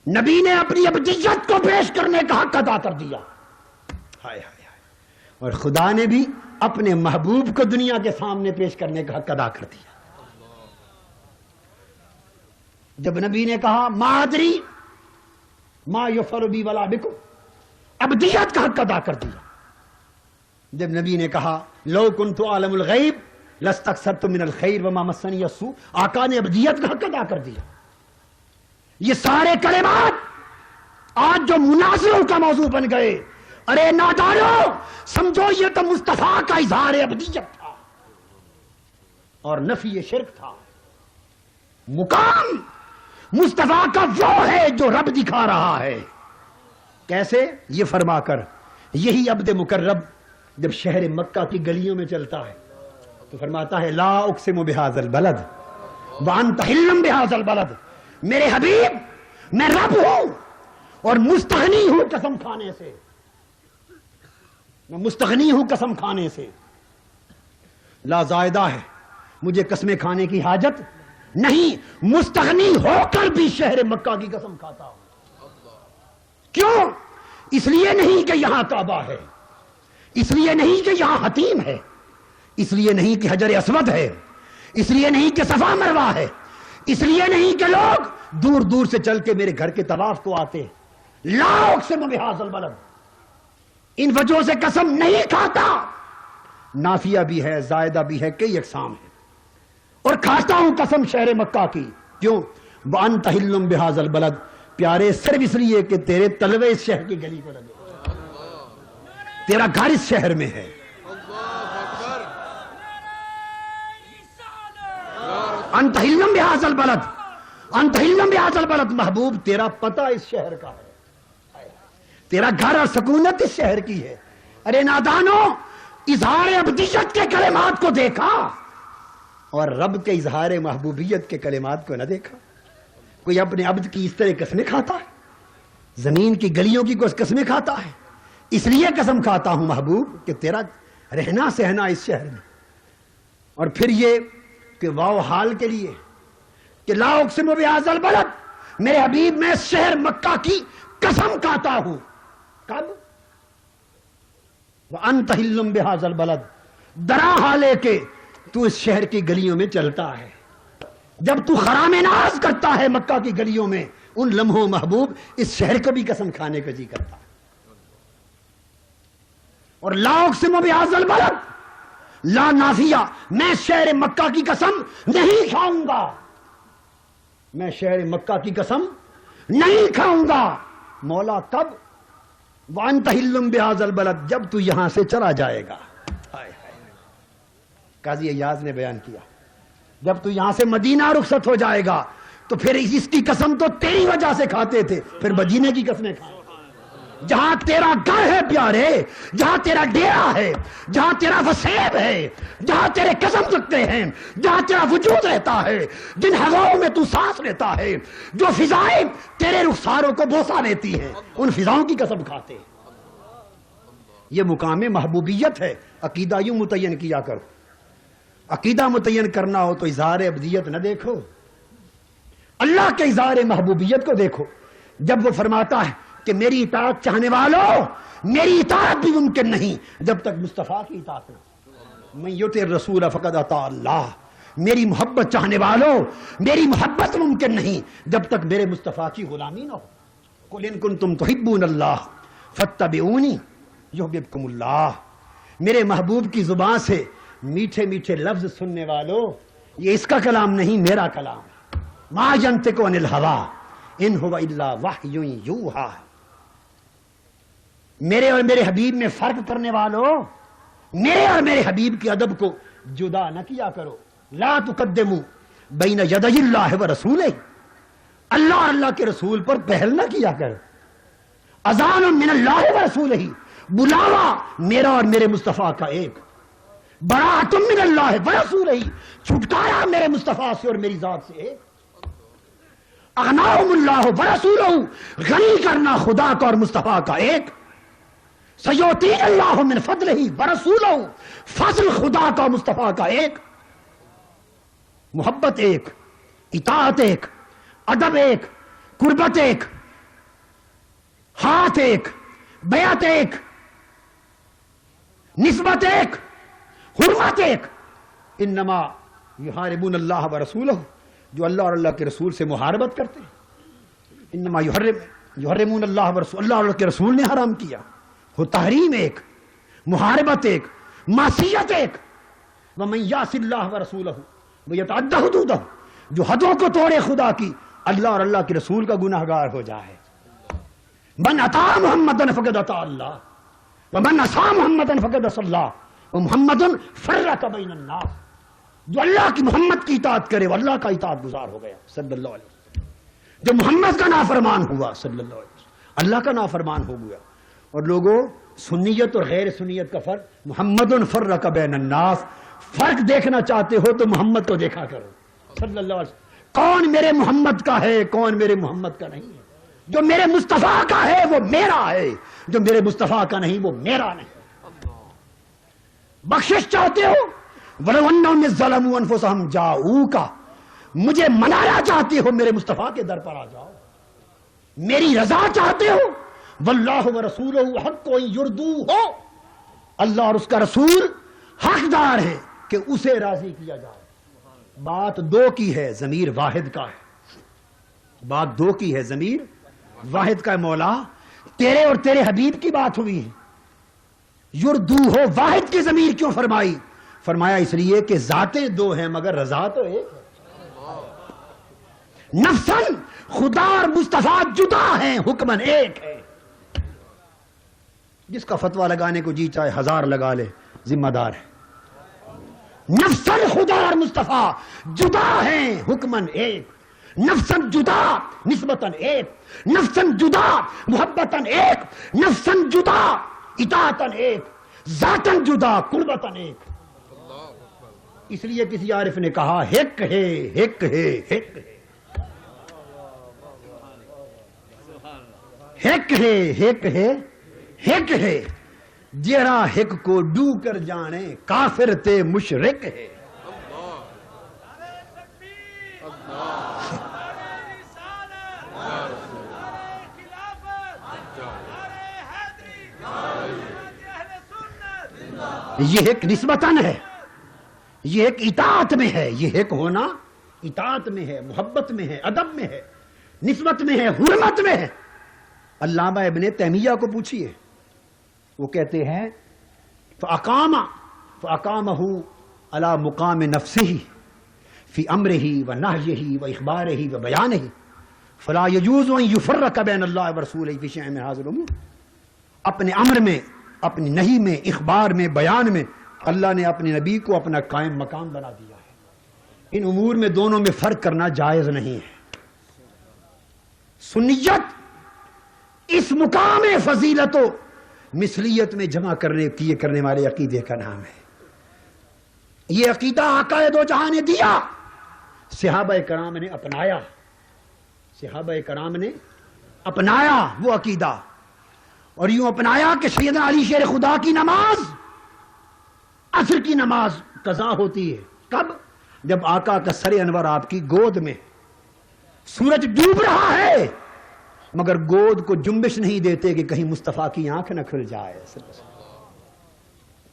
نبی نے اپنی ابدیت کو پیش کرنے کا حق ادا کر دیا، ہائے ہائے، اور خدا نے بھی اپنے محبوب کو دنیا کے سامنے پیش کرنے کا حق ادا کر دیا۔ جب نبی نے کہا ما ادری ما یفعل بی ولا بکم، ابدیت کا حق ادا کر دیا۔ جب نبی نے کہا لو کنت عالم الغیب لاستکثرت من الخیر وما مسنی السوء، آقا نے ابدیت کا حق ادا کر دیا۔ یہ سارے کلمات آج جو مناظروں کا موضوع بن گئے، ارے نادانو سمجھو یہ تو مصطفیٰ کا اظہار ابدیت تھا اور نفی شرک تھا۔ مقام مصطفیٰ کا وہ ہے جو رب دکھا رہا ہے، کیسے؟ یہ فرما کر، یہی عبد مکرم جب شہر مکہ کی گلیوں میں چلتا ہے تو فرماتا ہے لا اقسم بہذا البلد وانت حل بہذا البلد، میرے حبیب میں رب ہوں اور مستغنی ہوں قسم کھانے سے، میں مستغنی ہوں قسم کھانے سے، لا زائدہ ہے، مجھے قسمیں کھانے کی حاجت نہیں، مستغنی ہو کر بھی شہر مکہ کی قسم کھاتا ہوں۔ کیوں؟ اس لیے نہیں کہ یہاں کعبہ ہے، اس لیے نہیں کہ یہاں حتیم ہے، اس لیے نہیں کہ حجر اسود ہے، اس لیے نہیں کہ صفا مروہ ہے، اس لیے نہیں کہ لوگ دور دور سے چل کے میرے گھر کے طواف کو آتے، لا اقسم بہذا البلد، ان وجہوں سے قسم نہیں کھاتا، نافیہ بھی ہے، زائدہ بھی ہے، کئی اقسام ہے، اور کھاتا ہوں قسم شہر مکہ کی۔ کیوں؟ وَأَنْتَ حِلٌّ بِهَذَا الْبَلَدِ، پیارے صرف اس لیے کہ تیرے تلوے اس شہر کی گلی کو لگے، تیرا گھر اس شہر میں ہے۔ انت حلم بہذا البلد، انت حلم بہذا البلد، محبوب تیرا پتہ اس شہر کا ہے، تیرا گھر اور سکونت اس شہر کی ہے۔ ارے نادانو، اظہار ابدیت کے کلمات کو دیکھا اور رب کے اظہار محبوبیت کے کلمات کو نہ دیکھا۔ کوئی اپنے عبد کی اس طرح قسمیں کھاتا ہے، زمین کی گلیوں کی کوئی قسمیں کھاتا ہے، اس لیے قسم کھاتا ہوں محبوب کہ تیرا رہنا سہنا اس شہر میں۔ اور پھر یہ کہ واو حال کے لیے کہ لا اقسم بہذا البلد، میرے حبیب میں شہر مکہ کی قسم کھاتا ہوں۔ کب؟ وَأَنْتَ حِلٌّ بِهَذَا الْبَلَدِ، درا حالے کہ تو اس شہر کی گلیوں میں چلتا ہے، جب تو خرام ناز کرتا ہے مکہ کی گلیوں میں، ان لمحوں محبوب اس شہر کو بھی قسم کھانے کا جی کرتا ہے۔ اور لا اقسم بہذا البلد، لا نافیہ، میں شہر مکہ کی قسم نہیں کھاؤں گا، میں شہر مکہ کی قسم نہیں کھاؤں گا۔ مولا کب؟ وَأَنْتَ حِلٌّ بِهَذَا الْبَلَدِ، جب تو یہاں سے چلا جائے گا۔ قاضی ایاز نے بیان کیا، جب تو یہاں سے مدینہ رخصت ہو جائے گا تو پھر اس کی قسم تو تیری وجہ سے کھاتے تھے، پھر مدینے کی قسمیں کھائیں۔ جہاں تیرا گھر ہے پیارے، جہاں تیرا ڈیرا ہے، جہاں تیرا وسیب ہے، جہاں تیرے قسم سکتے ہیں، جہاں تیرا وجود رہتا ہے، جن ہواؤں میں تو سانس لیتا ہے، جو فضائیں تیرے رخساروں کو بوسہ لیتی ہیں، ان فضاؤں کی قسم کھاتے ہیں۔ یہ مقام محبوبیت ہے، عقیدہ یوں متعین کیا کرو۔ عقیدہ متعین کرنا ہو تو اظہار ابدیت نہ دیکھو، اللہ کے اظہار محبوبیت کو دیکھو۔ جب وہ فرماتا ہے کہ میری اطاعت چاہنے والوں، میری اطاعت بھی ممکن نہیں جب تک مصطفیٰ کی اطاعت نہ، من یطع الرسول فقد اطاع اللہ، میری محبت چاہنے والوں، میری محبت ممکن نہیں جب تک میرے مصطفیٰ کی غلامی نہ ہو۔ قل ان کنتم تحبون اللہ فاتبعونی یحببکم اللہ، میرے محبوب کی زبان سے میٹھے میٹھے لفظ سننے والوں، یہ اس کا کلام نہیں، میرا کلام ہے۔ ما ینطق عن الہوی ان ہوا الا وحی یوحی، میرے اور میرے حبیب میں فرق کرنے والوں، میرے اور میرے حبیب کے ادب کو جدا نہ کیا کرو۔ لا تقدموا بین یدی اللہ ورسولہ، اللہ اور اللہ کے رسول پر پہل نہ کیا کرو۔ اذان من اللہ ورسولہ، بلاوا میرا اور میرے مصطفیٰ کا ایک، براۃ من اللہ ورسولہ، چھٹکارا میرے مصطفیٰ سے اور میری ذات سے ایک، اغناہم اللہ ورسولہ، غنی کرنا خدا کا اور مصطفیٰ کا ایک، سیؤتی اللہ من فضلہ ورسولہ، فضل خدا کا مصطفیٰ کا ایک، محبت ایک، اطاعت ایک، ادب ایک، قربت ایک، ہاتھ ایک، بیعت ایک، نسبت ایک، حرمت ایک۔ انما یحاربون اللہ ورسولہ، جو اللہ اور اللہ کے رسول سے محاربت کرتے ہیں، انما یحرمون اللہ ورسولہ، اللہ اور اللہ کے رسول نے حرام کیا، وہ تحریم ایک، محاربت ایک، معصیت ایک۔ ومن یعص اللہ ورسولہ ویتعدی حدودہ، جو حدوں کو توڑے خدا کی، اللہ اور اللہ کے رسول کا گناہ گار ہو جائے۔ من اطاع محمدا فقد اطاع اللہ ومن عصى محمدا فقد عصى اللہ ومحمد فرق بین الناس، جو اللہ کی محمد کی اطاعت کرے وہ اللہ کا اطاعت گزار ہو گیا صلی اللہ علیہ وسلم، جو محمد کا نافرمان ہوا صلی اللہ علیہ وسلم اللہ کا نافرمان ہو گیا۔ اور لوگوں، سنیت اور غیر سنیت کا فرق، محمد فرق بین الناس، فرق دیکھنا چاہتے ہو تو محمد کو دیکھا کرو صلی اللہ علیہ وسلم، کون میرے محمد کا ہے کون میرے محمد کا نہیں ہے۔ جو میرے مصطفیٰ کا ہے وہ میرا ہے، جو میرے مصطفیٰ کا نہیں وہ میرا نہیں۔ بخشش چاہتے ہو، وَلَوْ أَنَّهُمْ إِذْ ظَلَمُوا أَنفُسَهُمْ جَاءُوكَ، مجھے منایا چاہتے ہو میرے مصطفیٰ کے در پر آ جاؤ۔ میری رضا چاہتے ہو، وَاللَّهُ وَرَسُولُهُ حَقٌّ أَن يُرْضُوهُ، اللہ اور اس کا رسول حقدار ہے کہ اسے راضی کیا جائے۔ بات دو کی ہے، ضمیر واحد کا ہے، بات دو کی ہے، ضمیر واحد کا ہے۔ مولا تیرے اور تیرے حبیب کی بات ہوئی ہے، یردو ہو واحد کی ضمیر کیوں فرمائی؟ فرمایا اس لیے کہ ذاتیں دو ہیں مگر رضا تو ایک ہے۔ نفسن خدا اور مصطفیٰ جدا ہیں، حکمن ایک ہے۔ جس کا فتویٰ لگانے کو جی چاہے 1000 لگا لے، ذمہ دار ہے۔ نفسن خدا اور مصطفیٰ جدا ہیں، حکمن ایک، نفسن جدا نسبتاً ایک، نفسن جدا محبتاً ایک، نفسن جدا اطاعتاً ایک، ذاتاً جدا قربتاً ایک۔ اس لیے کسی عارف نے کہا ہک ہے ہک ہے ہک ہے، ہک ہے ہک ہے ہک ہے، جیڑا ہک کو ڈو کر جانے کافر تے مشرک ہے۔ یہ ایک نسبتاً ہے، یہ ایک اطاعت میں ہے، یہ ایک ہونا اطاعت میں ہے، محبت میں ہے، ادب میں ہے، نسبت میں ہے، حرمت میں ہے۔ علامہ ابن تیمیہ کو پوچھئے، وہ کہتے ہیں فَأَقَامَهُ عَلَى مُقَامِ نَفْسِهِ فِي أَمْرِهِ وَنَهْيِهِ وَإِخْبَارِهِ وَبَيَانِهِ فَلَا يَجُوزُ أَن يُفَرَّقَ بَيْنَ اللَّهِ وَرَسُولِهِ فِي شَيْءٍ مِنْ هَذِهِ الْأُمُورِ۔ اپنے امر میں، اپنی نہی میں، اخبار میں، بیان میں اللہ نے اپنے نبی کو اپنا قائم مقام بنا دیا ہے۔ ان امور میں دونوں میں فرق کرنا جائز نہیں ہے۔ سنیت اس مقام فضیلت و مثلیت میں جمع کرنے والے عقیدے کا نام ہے۔ یہ عقیدہ آقا دو جہاں نے دیا، صحابہ کرام نے اپنایا، صحابہ کرام نے اپنایا وہ عقیدہ، اور یوں اپنایا کہ سیدنا علی شیر خدا کی نماز، عصر کی نماز قضا ہوتی ہے کب؟ جب آقا کا سر انور آپ کی گود میں، سورج ڈوب رہا ہے مگر گود کو جنبش نہیں دیتے کہ کہیں مصطفیٰ کی آنکھ نہ کھل جائے۔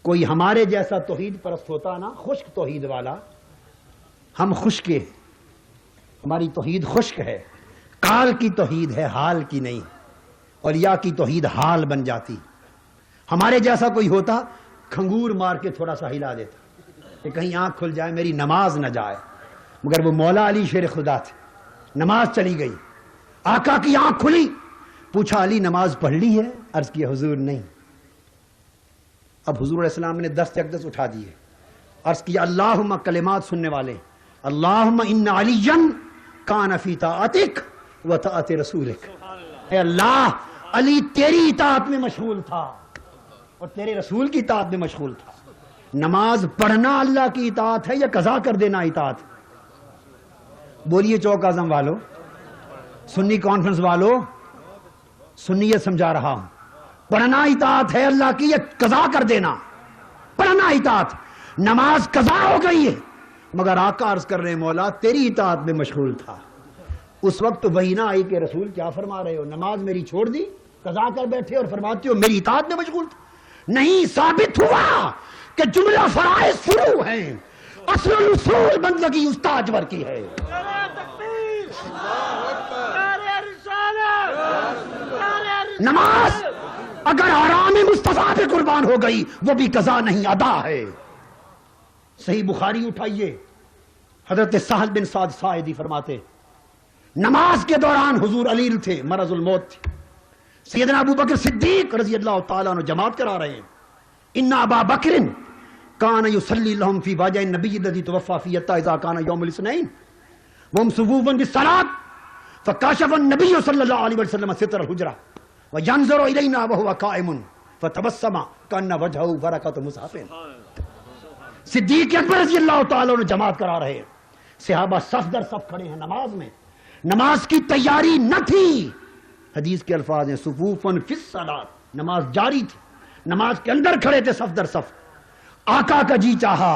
کوئی ہمارے جیسا توحید پرست ہوتا نا، خشک توحید والا، ہم خشک ہیں، ہماری توحید خشک ہے، قال کی توحید ہے، حال کی نہیں، اور یا کی توحید حال بن جاتی۔ ہمارے جیسا کوئی ہوتا کھنگور مار کے تھوڑا سا ہلا دیتا کہ کہیں آنکھ کھل جائے، میری نماز نہ جائے، مگر وہ مولا علی شیر خدا تھے۔ نماز چلی گئی، آقا کی آنکھ کھلی، پوچھا علی نماز پڑھ لی ہے؟ عرض کیا حضور نہیں۔ اب حضور علیہ السلام نے دست اقدس اٹھا دیے، عرض کیا اللہم، کلمات سننے والے، اللہم ان علیًا کان فی طاعتک و طاعت رسولک، اے اللہ علی تیری اطاعت میں مشغول تھا اور تیرے رسول کی اطاعت میں مشغول تھا۔ نماز پڑھنا اللہ کی اطاعت ہے یا قضا کر دینا اطاعت؟ بولیے چوک اعظم والو، سنی کانفرنس والو، سنیت سمجھا رہا ہوں، پڑھنا اطاعت ہے اللہ کی یا قضا کر دینا؟ پڑھنا اطاعت۔ نماز قضا ہو گئی ہے مگر آقا عرض کر رہے ہیں مولا تیری اطاعت میں مشغول تھا۔ اس وقت وحی نہ آئی کہ رسول کیا فرما رہے ہو، نماز میری چھوڑ دی، قضا کر بیٹھے اور فرماتے ہو میری اطاعت میں مشغول تھا؟ نہیں، ثابت ہوا کہ جملہ فرائض فروع ہیں، اصل الاصول بندگی استاجور کی ہے۔ نماز اگر آرام مصطفیٰ پہ قربان ہو گئی وہ بھی قضا نہیں، ادا ہے۔ صحیح بخاری اٹھائیے، حضرت سہل بن سعد ساعدی فرماتے نماز کے دوران حضور علیل تھے، مرض الموت تھی، سیدنا ابو بکر صدیق رضی اللہ تعالیٰ عنہ جماعت کرا رہے ہیں، ان ابا بکر کان یصلی لهم فی واجع النبی الذی توفی فی اذا کان یوم الاثنین وهم صفوف بالصلاة فکاشف النبی صلی اللہ علیہ وسلم ستر الحجرہ وینظر الینا وهو قائم فتبسم کان وجهه برکۃ مصحف۔ صدیق اکبر رضی اللہ تعالیٰ عنہ جماعت کرا رہے ہیں، صحابہ صف در صف کھڑے ہیں نماز میں، نماز کی تیاری نہ تھی، حدیث کے الفاظ ہیں صفوفن فی الصلاۃ، نماز جاری تھی، نماز کے اندر کھڑے تھے صف در صف. آقا کا جی چاہا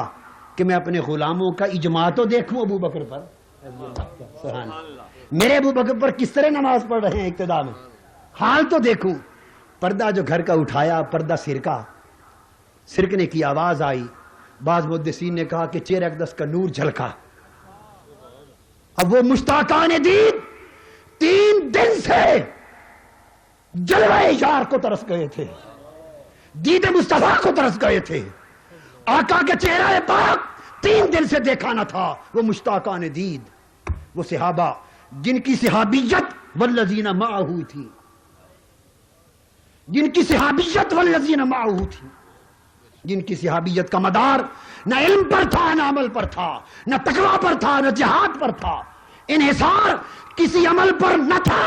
کہ میں اپنے غلاموں کا اجماع تو دیکھوں ابو بکر پر. سبحان اللہ. میرے ابو بکر پر کس طرح نماز پڑھ رہے ہیں ابتدا میں، حال تو دیکھوں. پردہ جو گھر کا اٹھایا، پردہ سرکنے کی آواز آئی. بعض محدثین نے کہا کہ چہرہ اقدس کا نور جھلکا. اب وہ مشتاقان دید 3 دن سے جلوہ یار کو ترس گئے تھے، دید مصطفیٰ کو ترس گئے تھے. آقا کے چہرہ پاک 3 دن سے دیکھا نہ تھا. وہ مشتاقان دید، وہ صحابہ جن کی صحابیت والذین معہ تھی، جن کی صحابیت والذین معہ تھی، جن کی صحابیت کا مدار نہ علم پر تھا، نہ عمل پر تھا، نہ تقویٰ پر تھا، نہ جہاد پر تھا، انحصار کسی عمل پر نہ تھا،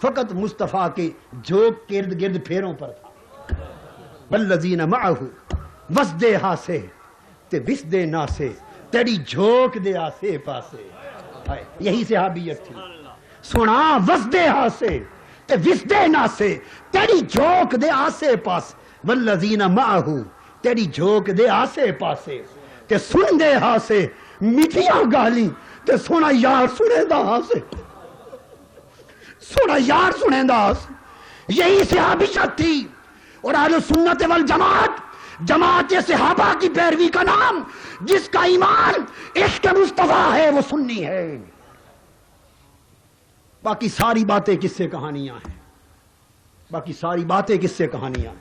فقط مصطفیٰ کے جھوک کے ارد گرد پھیروں پر تھا. والذین معہ وسدے ہاسے تے وسدے ناسے، تیری جھوک دے آسے پاسے. یہی صحابیت تھی. سنا وسدے ہاسے تے وسدے ناسے، تیری جھوک دے آسے پاس. والذین معہ، تیری جھوک دے آسے پاسے. تے سن دے ہاسے میٹھیاں گالی، تے سونا یار سنے دا ہاسے، سونا یار سنے دا ہاسے. یہی صحابیت تھی. اور اہل سنت والجماعت، جماعت صحابہ کی پیروی کا نام، جس کا ایمان عشق مصطفیٰ ہے، وہ سنی ہے. باقی ساری باتیں کس سے کہانیاں ہیں، باقی ساری باتیں کس سے کہانیاں.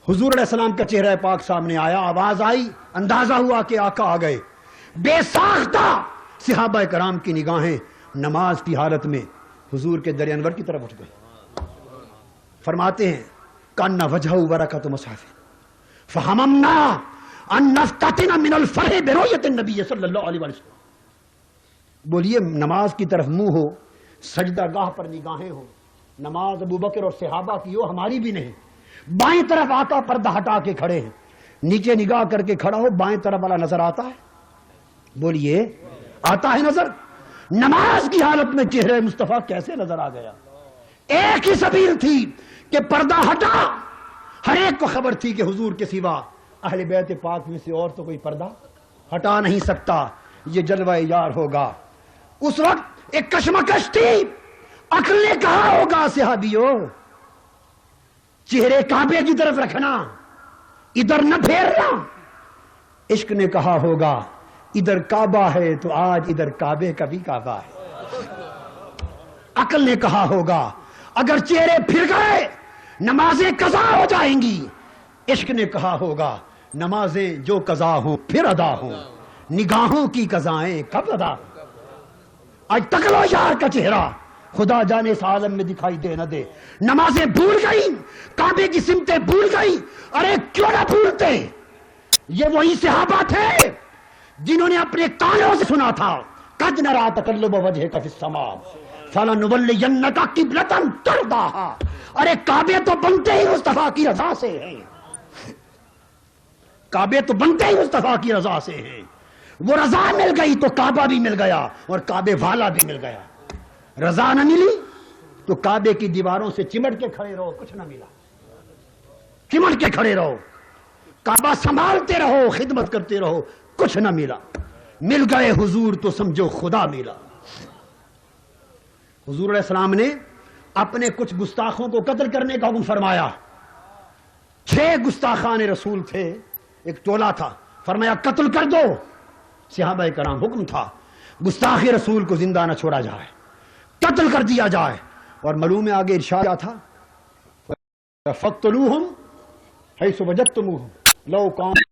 حضور علیہ السلام کا چہرہ پاک سامنے آیا، آواز آئی، اندازہ ہوا کہ آقا آ گئے. بے ساختہ صحابہ کرام کی نگاہیں نماز کی حالت میں حضور کے در انور کی طرف اٹھ گئی. فرماتے ہیں کان وجہ برکت مصحف فہممنا ان نفتتن من الفرح برؤیت النبی صلی اللہ علیہ وسلم. بولیے نماز کی طرف منہ ہو، سجدہ گاہ پر نگاہیں ہو. نماز ابو بکر اور صحابہ کی ہو، ہماری بھی نہیں. بائیں طرف آقا پردہ ہٹا کے کھڑے ہیں، نیچے نگاہ کر کے کھڑا ہو، بائیں طرف والا نظر آتا ہے؟ بولیے آتا ہے نظر؟ نماز کی حالت میں چہرے مصطفیٰ کیسے نظر آ گیا؟ ایک ہی سبیل تھی کہ پردہ ہٹا. ہر ایک کو خبر تھی کہ حضور کے سوا اہل بیت پاک میں سے اور تو کوئی پردہ ہٹا نہیں سکتا، یہ جلوہ یار ہوگا. اس وقت ایک کشمکش تھی. عقل نے کہا ہوگا صحابیوں چہرے کعبے کی طرف رکھنا، ادھر نہ پھیرنا. عشق نے کہا ہوگا ادھر کعبہ ہے تو آج ادھر کعبے کا بھی کعبہ ہے. عقل نے کہا ہوگا اگر چہرے پھر گئے نمازیں قضا ہو جائیں گی. عشق نے کہا ہوگا نمازیں جو قضا ہوں پھر ادا ہوں، نگاہوں کی قضائیں کب ادا. آج تک لو یار کا چہرہ خدا جانے اس عالم میں دکھائی دے نہ دے. نمازیں بھول گئی، کعبے کی سمتیں بھول گئی. ارے کیوں نہ بھولتے؟ یہ وہی صحابہ تھے جنہوں نے اپنے کانوں سے سنا تھا قد نرى تقلب وجهك في السماء فلنولینک قبلۃ ترضاها. ارے کعبے تو بنتے ہی مصطفیٰ کی رضا سے ہیں، کعبے تو بنتے ہی مصطفیٰ کی رضا سے ہیں. وہ رضا مل گئی تو کعبہ بھی مل گیا اور کعبے والا بھی مل گیا. رضا نہ ملی تو کعبے کی دیواروں سے چمٹ کے کھڑے رہو، کچھ نہ ملا. چمٹ کے کھڑے رہو، کعبہ سنبھالتے رہو، خدمت کرتے رہو، کچھ نہ ملا. مل گئے حضور تو سمجھو خدا ملا. حضور علیہ السلام نے اپنے کچھ گستاخوں کو قتل کرنے کا حکم فرمایا. 6 گستاخان رسول تھے، ایک ٹولہ تھا، فرمایا قتل کر دو. صحابہ کرام حکم تھا گستاخ رسول کو زندہ نہ چھوڑا جائے، قتل کر دیا جائے. اور معلوم ہے آگے ارشاد کیا تھا؟ فَقْتُلُوهُمْ حَيْثُ وَجَدْتُمُوهُمْ لَوْ كَانُوا